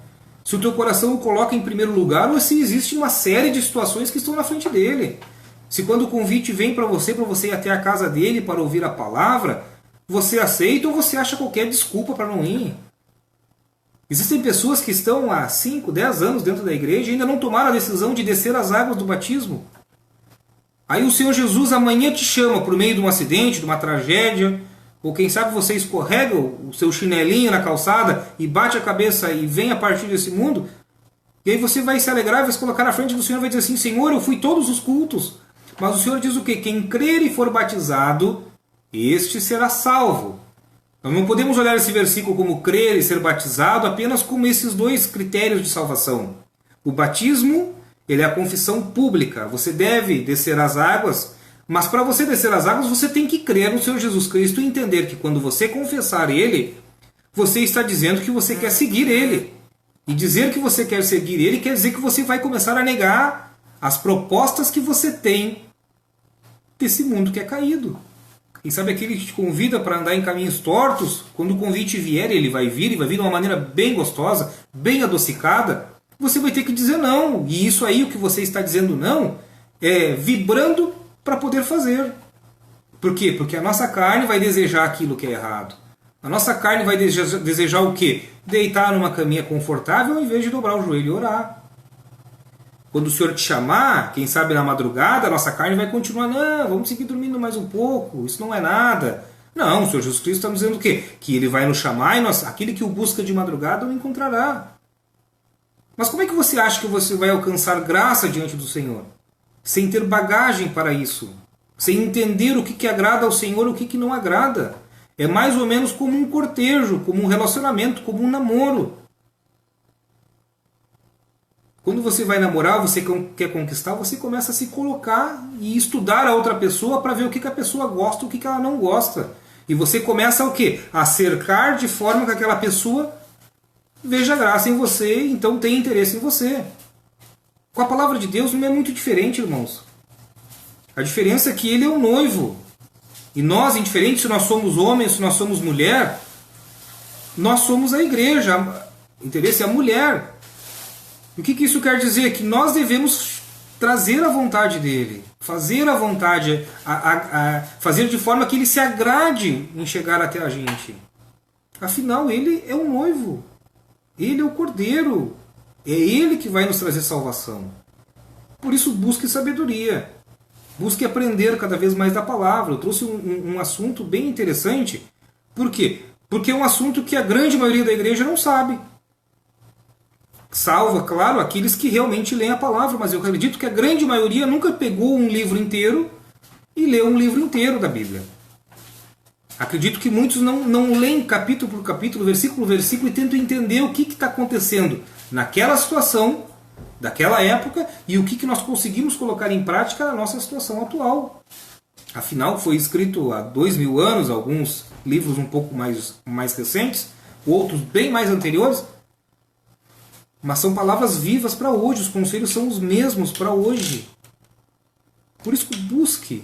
Se o teu coração o coloca em primeiro lugar ou se existe uma série de situações que estão na frente dele. Se quando o convite vem para você ir até a casa dele para ouvir a palavra, você aceita ou você acha qualquer desculpa para não ir? Existem pessoas que estão há 5, 10 anos dentro da igreja e ainda não tomaram a decisão de descer as águas do batismo. Aí o Senhor Jesus amanhã te chama por meio de um acidente, de uma tragédia, ou quem sabe você escorrega o seu chinelinho na calçada e bate a cabeça e vem a partir desse mundo, e aí você vai se alegrar, vai se colocar na frente do Senhor e vai dizer assim, Senhor, eu fui todos os cultos. Mas o Senhor diz o quê? Quem crer e for batizado, este será salvo. Nós não podemos olhar esse versículo como crer e ser batizado apenas como esses dois critérios de salvação. O batismo, ele é a confissão pública. Você deve descer as águas, mas para você descer as águas, você tem que crer no Senhor Jesus Cristo e entender que quando você confessar Ele, você está dizendo que você quer seguir Ele. E dizer que você quer seguir Ele quer dizer que você vai começar a negar as propostas que você tem desse mundo que é caído. Quem sabe aquele que te convida para andar em caminhos tortos, quando o convite vier, ele vai vir de uma maneira bem gostosa, bem adocicada, você vai ter que dizer não. E isso aí, o que você está dizendo não, é vibrando para poder fazer. Por quê? Porque a nossa carne vai desejar aquilo que é errado. A nossa carne vai desejar o quê? Deitar numa caminha confortável ao invés de dobrar o joelho e orar. Quando o Senhor te chamar, quem sabe na madrugada, a nossa carne vai continuar, não, vamos seguir dormindo mais um pouco, isso não é nada. Não, o Senhor Jesus Cristo está nos dizendo o quê? Que Ele vai nos chamar e aquele que o busca de madrugada o encontrará. Mas como é que você acha que você vai alcançar graça diante do Senhor? Sem ter bagagem para isso. Sem entender o que agrada ao Senhor e o que não agrada. É mais ou menos como um cortejo, como um relacionamento, como um namoro. Quando você vai namorar, você quer conquistar, você começa a se colocar e estudar a outra pessoa para ver o que a pessoa gosta e o que ela não gosta. E você começa o quê? A cercar de forma que aquela pessoa veja graça em você, então tenha interesse em você. Com a palavra de Deus não é muito diferente, irmãos. A diferença é que Ele é o noivo. E nós, indiferente se nós somos homens, se nós somos mulher, nós somos a igreja. O interesse é a mulher. O que isso quer dizer? Que nós devemos trazer a vontade dele, fazer a vontade, fazer de forma que ele se agrade em chegar até a gente. Afinal, ele é o noivo, ele é o cordeiro, é ele que vai nos trazer salvação. Por isso, busque sabedoria, busque aprender cada vez mais da palavra. Eu trouxe um assunto bem interessante. Por quê? Porque é um assunto que a grande maioria da igreja não sabe. Salva, claro, aqueles que realmente leem a palavra, mas eu acredito que a grande maioria nunca pegou um livro inteiro e leu um livro inteiro da Bíblia. Acredito que muitos não leem capítulo por capítulo, versículo por versículo e tentam entender o que está acontecendo naquela situação, daquela época, e o que nós conseguimos colocar em prática na nossa situação atual. Afinal, foi escrito há 2000 anos, alguns livros um pouco mais recentes, outros bem mais anteriores, mas são palavras vivas para hoje, os conselhos são os mesmos para hoje. Por isso, busque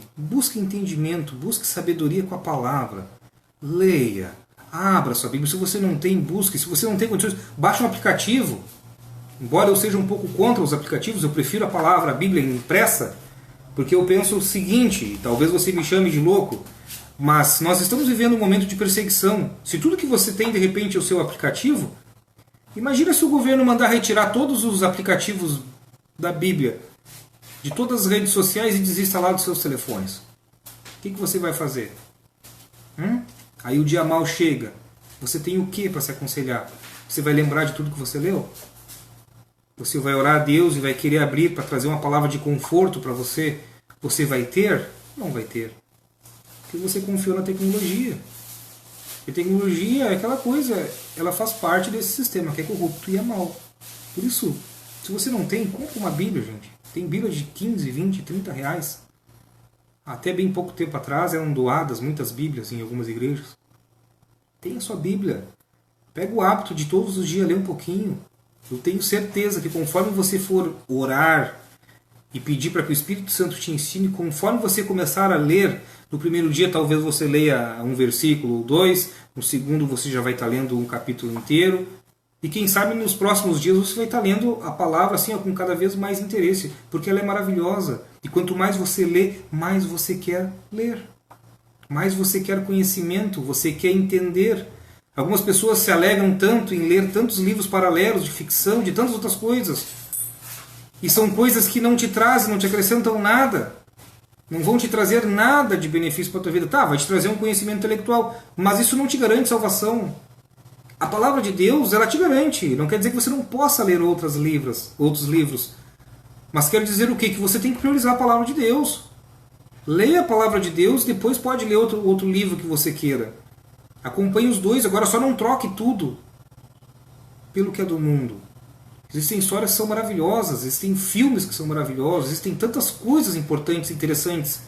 entendimento, busque sabedoria com a palavra. Leia, abra sua Bíblia. Se você não tem, busque. Se você não tem condições, baixe um aplicativo. Embora eu seja um pouco contra os aplicativos, eu prefiro a palavra, a Bíblia impressa, porque eu penso o seguinte, talvez você me chame de louco, mas nós estamos vivendo um momento de perseguição. Se tudo que você tem, de repente, é o seu aplicativo, imagina se o governo mandar retirar todos os aplicativos da Bíblia de todas as redes sociais e desinstalar dos seus telefones. O que você vai fazer? Aí o dia mal chega. Você tem o que para se aconselhar? Você vai lembrar de tudo que você leu? Você vai orar a Deus e vai querer abrir para trazer uma palavra de conforto para você? Você vai ter? Não vai ter. Porque você confiou na tecnologia. E tecnologia é aquela coisa, ela faz parte desse sistema que é corrupto e é mau. Por isso, se você não tem, compra uma Bíblia, gente. Tem Bíblia de 15, 20, 30 reais. Até bem pouco tempo atrás eram doadas muitas Bíblias em algumas igrejas. Tenha sua Bíblia. Pega o hábito de todos os dias ler um pouquinho. Eu tenho certeza que conforme você for orar e pedir para que o Espírito Santo te ensine, conforme você começar a ler, no primeiro dia talvez você leia um versículo ou dois, no segundo você já vai estar lendo um capítulo inteiro, e quem sabe nos próximos dias você vai estar lendo a palavra assim com cada vez mais interesse, porque ela é maravilhosa, e quanto mais você lê, mais você quer ler, mais você quer conhecimento, você quer entender. Algumas pessoas se alegram tanto em ler tantos livros paralelos de ficção, de tantas outras coisas, e são coisas que não te trazem, não te acrescentam nada. Não vão te trazer nada de benefício para a tua vida. Tá, vai te trazer um conhecimento intelectual, mas isso não te garante salvação. A palavra de Deus, ela te garante. Não quer dizer que você não possa ler outros livros. Mas quer dizer o quê? Que você tem que priorizar a palavra de Deus. Leia a palavra de Deus, depois pode ler outro livro que você queira. Acompanhe os dois, agora só não troque tudo pelo que é do mundo. Existem histórias que são maravilhosas, existem filmes que são maravilhosos, existem tantas coisas importantes e interessantes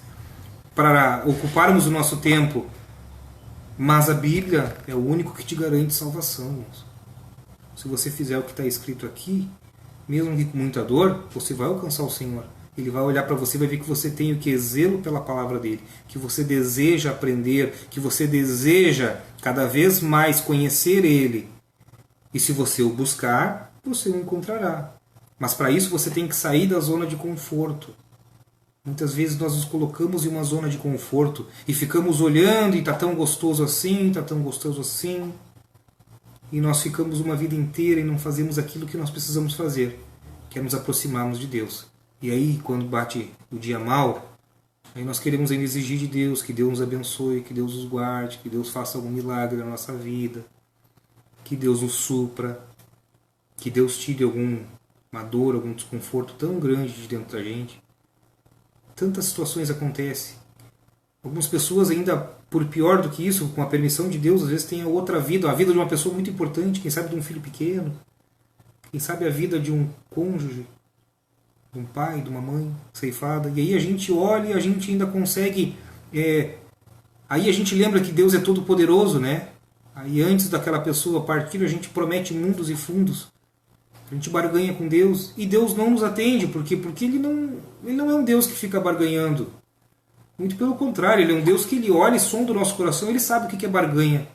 para ocuparmos o nosso tempo. Mas a Bíblia é o único que te garante salvação. Se você fizer o que está escrito aqui, mesmo que com muita dor, você vai alcançar o Senhor. Ele vai olhar para você e vai ver que você tem o que? Zelo pela palavra dele, que você deseja aprender, que você deseja cada vez mais conhecer ele. E se você o buscar, você o encontrará. Mas para isso você tem que sair da zona de conforto. Muitas vezes nós nos colocamos em uma zona de conforto e ficamos olhando e está tão gostoso assim, está tão gostoso assim. E nós ficamos uma vida inteira e não fazemos aquilo que nós precisamos fazer, que é nos aproximarmos de Deus. E aí, quando bate o dia mal, aí nós queremos ainda exigir de Deus, que Deus nos abençoe, que Deus nos guarde, que Deus faça algum milagre na nossa vida, que Deus nos supra, que Deus tire alguma dor, algum desconforto tão grande de dentro da gente. Tantas situações acontecem. Algumas pessoas ainda, por pior do que isso, com a permissão de Deus, às vezes têm outra vida, a vida de uma pessoa muito importante, quem sabe de um filho pequeno, quem sabe a vida de um cônjuge, de um pai, de uma mãe ceifada. E aí a gente olha e a gente ainda consegue... Aí a gente lembra que Deus é todo poderoso, né? Aí antes daquela pessoa partir, a gente promete mundos e fundos. A gente barganha com Deus e Deus não nos atende. Por quê? Porque Ele não é um Deus que fica barganhando. Muito pelo contrário, Ele é um Deus que Ele olha e sonda o nosso coração, Ele sabe o que é barganha.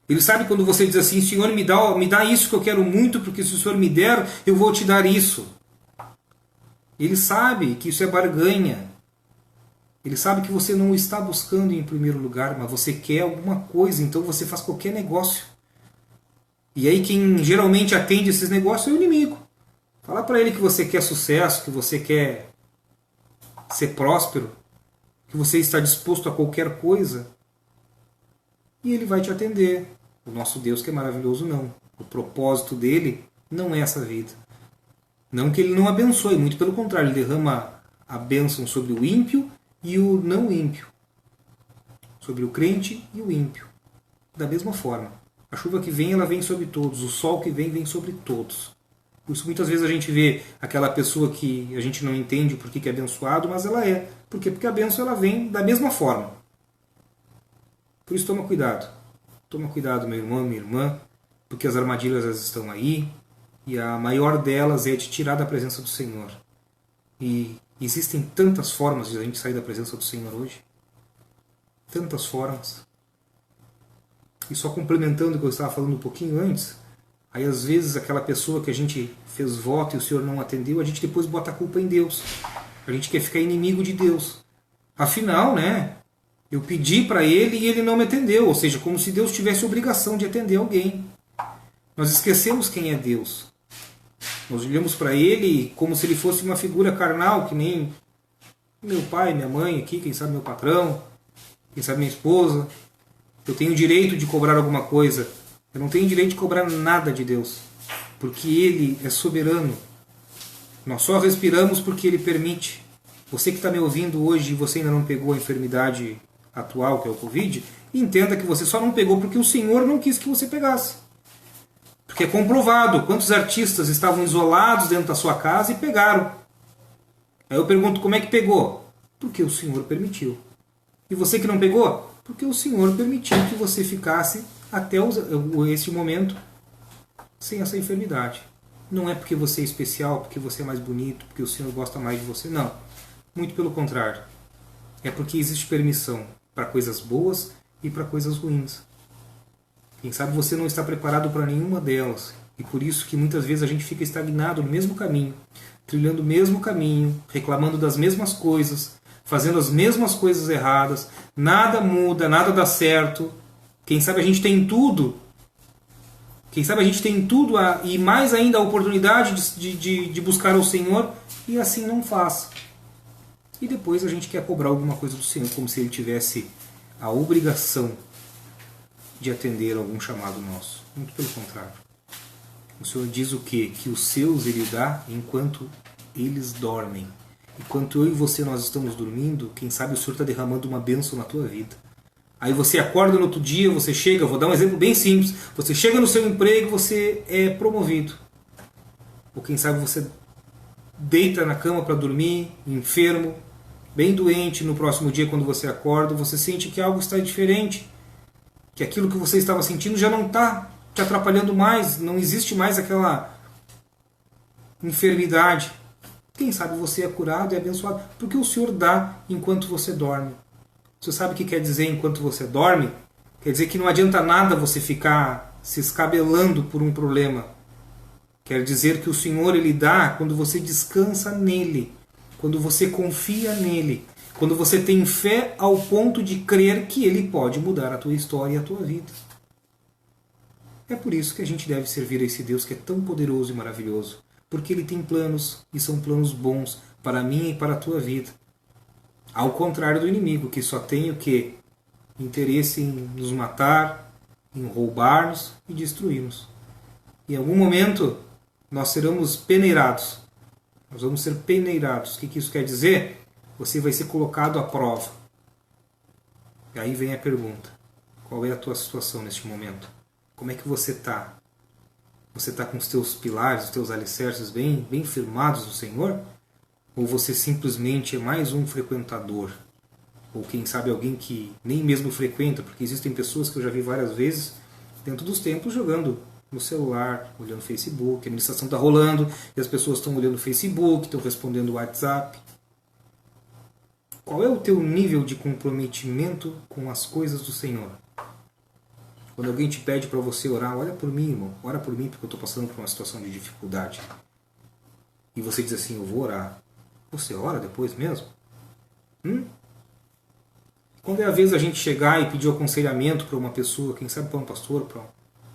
Ele sabe quando você diz assim, Senhor, me dá isso que eu quero muito, porque se o Senhor me der, eu vou te dar isso. Ele sabe que isso é barganha. Ele sabe que você não está buscando em primeiro lugar, mas você quer alguma coisa, então você faz qualquer negócio. E aí quem geralmente atende esses negócios é o inimigo. Fala para ele que você quer sucesso, que você quer ser próspero, que você está disposto a qualquer coisa, e ele vai te atender. O nosso Deus, que é maravilhoso, não. O propósito dele não é essa vida. Não que ele não abençoe, muito pelo contrário, ele derrama a bênção sobre o ímpio e o não ímpio, sobre o crente e o ímpio. Da mesma forma, a chuva que vem, ela vem sobre todos, o sol que vem, vem sobre todos. Por isso muitas vezes a gente vê aquela pessoa que a gente não entende por que é abençoado, mas ela é. Por quê? Porque a bênção ela vem da mesma forma. Por isso toma cuidado. Toma cuidado, meu irmão, minha irmã, porque as armadilhas elas estão aí, e a maior delas é te tirar da presença do Senhor. E existem tantas formas de a gente sair da presença do Senhor hoje. Tantas formas. E só complementando o que eu estava falando um pouquinho antes, aí às vezes aquela pessoa que a gente fez voto e o Senhor não atendeu, a gente depois bota a culpa em Deus. A gente quer ficar inimigo de Deus. Afinal, né? Eu pedi para Ele e Ele não me atendeu. Ou seja, como se Deus tivesse obrigação de atender alguém. Nós esquecemos quem é Deus. Nós olhamos para Ele como se Ele fosse uma figura carnal, que nem meu pai, minha mãe aqui, quem sabe meu patrão, quem sabe minha esposa. Eu tenho direito de cobrar alguma coisa. Eu não tenho direito de cobrar nada de Deus. Porque Ele é soberano. Nós só respiramos porque Ele permite. Você que está me ouvindo hoje e você ainda não pegou a enfermidade atual, que é o Covid, entenda que você só não pegou porque o Senhor não quis que você pegasse. Porque é comprovado quantos artistas estavam isolados dentro da sua casa e pegaram. Aí eu pergunto, como é que pegou? Porque o Senhor permitiu. E você que não pegou? Porque o Senhor permitiu que você ficasse até esse momento sem essa enfermidade. Não é porque você é especial, porque você é mais bonito, porque o Senhor gosta mais de você, não. Muito pelo contrário. É porque existe permissão para coisas boas e para coisas ruins. Quem sabe você não está preparado para nenhuma delas. E por isso que muitas vezes a gente fica estagnado no mesmo caminho, trilhando o mesmo caminho, reclamando das mesmas coisas, fazendo as mesmas coisas erradas, nada muda, nada dá certo. Quem sabe a gente tem tudo. Quem sabe a gente tem tudo e mais ainda a oportunidade de buscar o Senhor e assim não faz. E depois a gente quer cobrar alguma coisa do Senhor, como se Ele tivesse a obrigação de atender algum chamado nosso. Muito pelo contrário. O Senhor diz o quê? Que os seus Ele dá enquanto eles dormem. Enquanto eu e você nós estamos dormindo, quem sabe o Senhor está derramando uma bênção na tua vida. Aí você acorda no outro dia, você chega, vou dar um exemplo bem simples, você chega no seu emprego, você é promovido. Ou quem sabe você deita na cama para dormir, enfermo, bem doente, no próximo dia quando você acorda, você sente que algo está diferente, que aquilo que você estava sentindo já não está te atrapalhando mais, não existe mais aquela enfermidade. Quem sabe você é curado e abençoado, porque o Senhor dá enquanto você dorme. Você sabe o que quer dizer enquanto você dorme? Quer dizer que não adianta nada você ficar se escabelando por um problema. Quer dizer que o Senhor Ele dá quando você descansa nele, quando você confia nele, quando você tem fé ao ponto de crer que ele pode mudar a tua história e a tua vida. É por isso que a gente deve servir a esse Deus que é tão poderoso e maravilhoso, porque ele tem planos, e são planos bons para mim e para a tua vida. Ao contrário do inimigo, que só tem o quê? Interesse em nos matar, em roubar-nos e destruir-nos. Em algum momento, nós seremos peneirados. Nós vamos ser peneirados. O que isso quer dizer? Você vai ser colocado à prova. E aí vem a pergunta. Qual é a tua situação neste momento? Como é que você está? Você está com os teus pilares, os teus alicerces bem firmados no Senhor? Ou você simplesmente é mais um frequentador? Ou quem sabe alguém que nem mesmo frequenta, porque existem pessoas que eu já vi várias vezes dentro dos templos jogando no celular, olhando Facebook, a administração está rolando e as pessoas estão olhando o Facebook, estão respondendo o WhatsApp. Qual é o teu nível de comprometimento com as coisas do Senhor? Quando alguém te pede para você orar, olha por mim, irmão, ora por mim porque eu estou passando por uma situação de dificuldade. E você diz assim, eu vou orar. Você ora depois mesmo? Quando é a vez a gente chegar e pedir aconselhamento para uma pessoa, quem sabe para um pastor,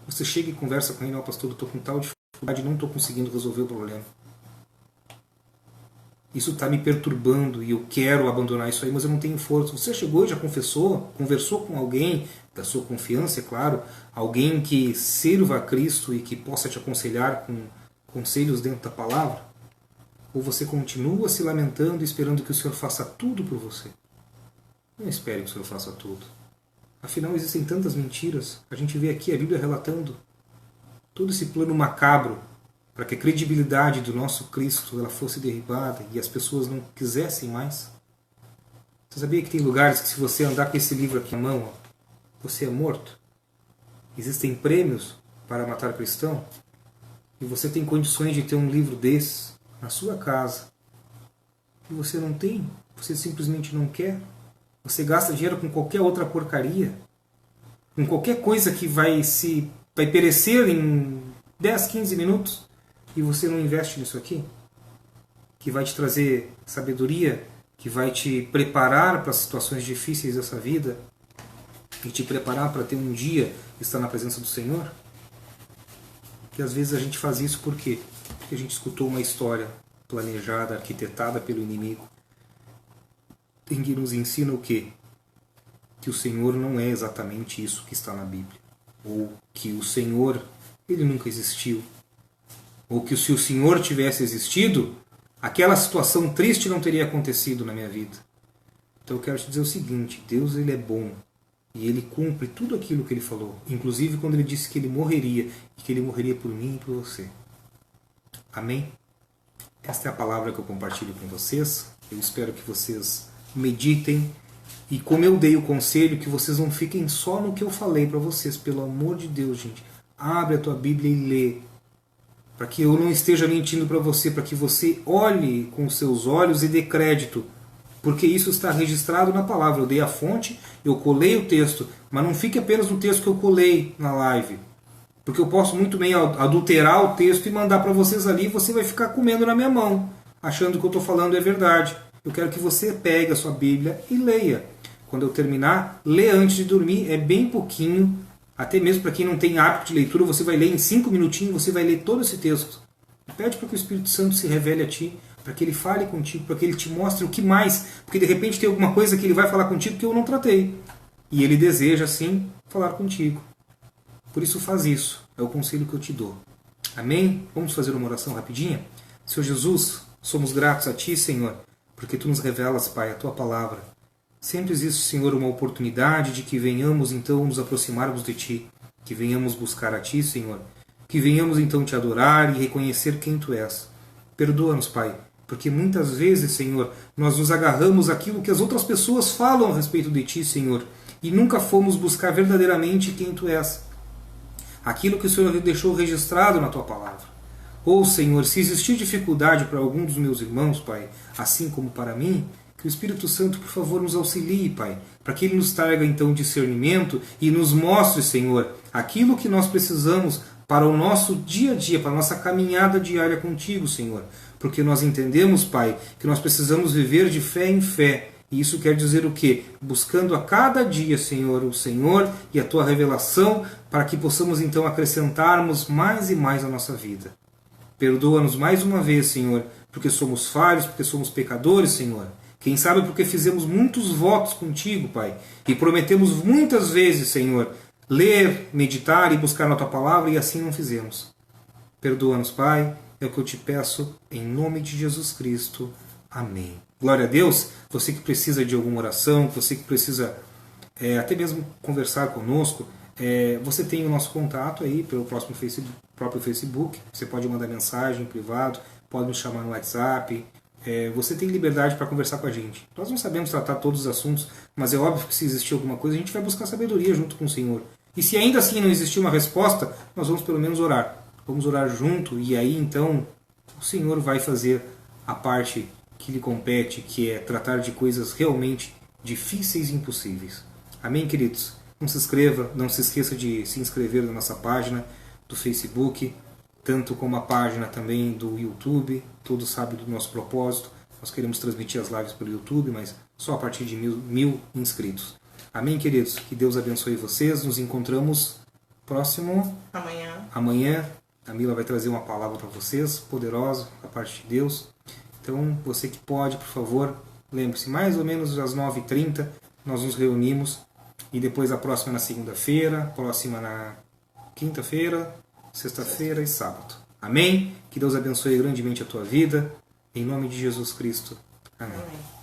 você chega e conversa com ele, pastor, eu estou com tal dificuldade e não estou conseguindo resolver o problema. Isso está me perturbando e eu quero abandonar isso aí, mas eu não tenho força. Você chegou e já confessou, conversou com alguém da sua confiança, é claro, alguém que sirva a Cristo e que possa te aconselhar com conselhos dentro da palavra? Ou você continua se lamentando e esperando que o Senhor faça tudo por você? Não espere que o Senhor faça tudo. Afinal, existem tantas mentiras. A gente vê aqui a Bíblia relatando todo esse plano macabro para que a credibilidade do nosso Cristo ela fosse derribada e as pessoas não quisessem mais. Você sabia que tem lugares que se você andar com esse livro aqui na mão, você é morto? Existem prêmios para matar cristão? E você tem condições de ter um livro desses na sua casa. E você não tem? Você simplesmente não quer? Você gasta dinheiro com qualquer outra porcaria? Com qualquer coisa que vai perecer em 10, 15 minutos? E você não investe nisso aqui? Que vai te trazer sabedoria? Que vai te preparar para as situações difíceis dessa vida? E te preparar para ter um dia estar na presença do Senhor? Que às vezes a gente faz isso por quê? Porque a gente escutou uma história planejada, arquitetada pelo inimigo, em que nos ensina o quê? Que o Senhor não é exatamente isso que está na Bíblia. Ou que o Senhor, ele nunca existiu. Ou que se o Senhor tivesse existido, aquela situação triste não teria acontecido na minha vida. Então eu quero te dizer o seguinte, Deus ele é bom. E ele cumpre tudo aquilo que ele falou. Inclusive quando ele disse que ele morreria. E que ele morreria por mim e por você. Amém? Esta é a palavra que eu compartilho com vocês. Eu espero que vocês meditem. E como eu dei o conselho, que vocês não fiquem só no que eu falei para vocês. Pelo amor de Deus, gente. Abre a tua Bíblia e lê. Para que eu não esteja mentindo para você. Para que você olhe com os seus olhos e dê crédito. Porque isso está registrado na palavra. Eu dei a fonte, eu colei o texto. Mas não fique apenas no texto que eu colei na live. Porque eu posso muito bem adulterar o texto e mandar para vocês ali. E você vai ficar comendo na minha mão. Achando que o que eu estou falando é verdade. Eu quero que você pegue a sua Bíblia e leia. Quando eu terminar, lê antes de dormir. É bem pouquinho. Até mesmo para quem não tem hábito de leitura, você vai ler em 5 minutinhos. Você vai ler todo esse texto. Pede para que o Espírito Santo se revele a ti. Para que ele fale contigo, para que ele te mostre o que mais, porque de repente tem alguma coisa que ele vai falar contigo que eu não tratei. E ele deseja, sim, falar contigo. Por isso faz isso, é o conselho que eu te dou. Amém? Vamos fazer uma oração rapidinha? Senhor Jesus, somos gratos a Ti, Senhor, porque Tu nos revelas, Pai, a Tua palavra. Sempre existe, Senhor, uma oportunidade de que venhamos, então, nos aproximarmos de Ti, que venhamos buscar a Ti, Senhor, que venhamos, então, Te adorar e reconhecer quem Tu és. Perdoa-nos, Pai, porque muitas vezes, Senhor, nós nos agarramos àquilo que as outras pessoas falam a respeito de Ti, Senhor, e nunca fomos buscar verdadeiramente quem Tu és. Aquilo que o Senhor deixou registrado na Tua palavra. Ou, Senhor, se existir dificuldade para algum dos meus irmãos, Pai, assim como para mim, que o Espírito Santo, por favor, nos auxilie, Pai, para que Ele nos traga, então, discernimento e nos mostre, Senhor, aquilo que nós precisamos para o nosso dia a dia, para a nossa caminhada diária contigo, Senhor. Porque nós entendemos, Pai, que nós precisamos viver de fé em fé. E isso quer dizer o quê? Buscando a cada dia, Senhor, o Senhor e a Tua revelação, para que possamos então acrescentarmos mais e mais à nossa vida. Perdoa-nos mais uma vez, Senhor, porque somos falhos, porque somos pecadores, Senhor. Quem sabe porque fizemos muitos votos contigo, Pai, e prometemos muitas vezes, Senhor, ler, meditar e buscar na Tua palavra, e assim não fizemos. Perdoa-nos, Pai, é o que eu te peço, em nome de Jesus Cristo. Amém. Glória a Deus. Você que precisa de alguma oração, você que precisa até mesmo conversar conosco, você tem o nosso contato aí pelo próprio Facebook. Você pode mandar mensagem em privado, pode nos chamar no WhatsApp. Você tem liberdade para conversar com a gente. Nós não sabemos tratar todos os assuntos, mas é óbvio que se existir alguma coisa, a gente vai buscar sabedoria junto com o Senhor. E se ainda assim não existir uma resposta, nós vamos pelo menos orar. Vamos orar junto, e aí então o Senhor vai fazer a parte que lhe compete, que é tratar de coisas realmente difíceis e impossíveis. Amém, queridos? Não se esqueça de se inscrever na nossa página do Facebook, tanto como a página também do YouTube. Todos sabem do nosso propósito. Nós queremos transmitir as lives pelo YouTube, mas só a partir de mil inscritos. Amém, queridos? Que Deus abençoe vocês. Nos encontramos próximo amanhã. A Mila vai trazer uma palavra para vocês, poderosa, da parte de Deus. Então, você que pode, por favor, lembre-se, mais ou menos às 9h30 nós nos reunimos. E depois a próxima na segunda-feira, a próxima na quinta-feira, sexta-feira e sábado. Amém? Que Deus abençoe grandemente a tua vida. Em nome de Jesus Cristo. Amém.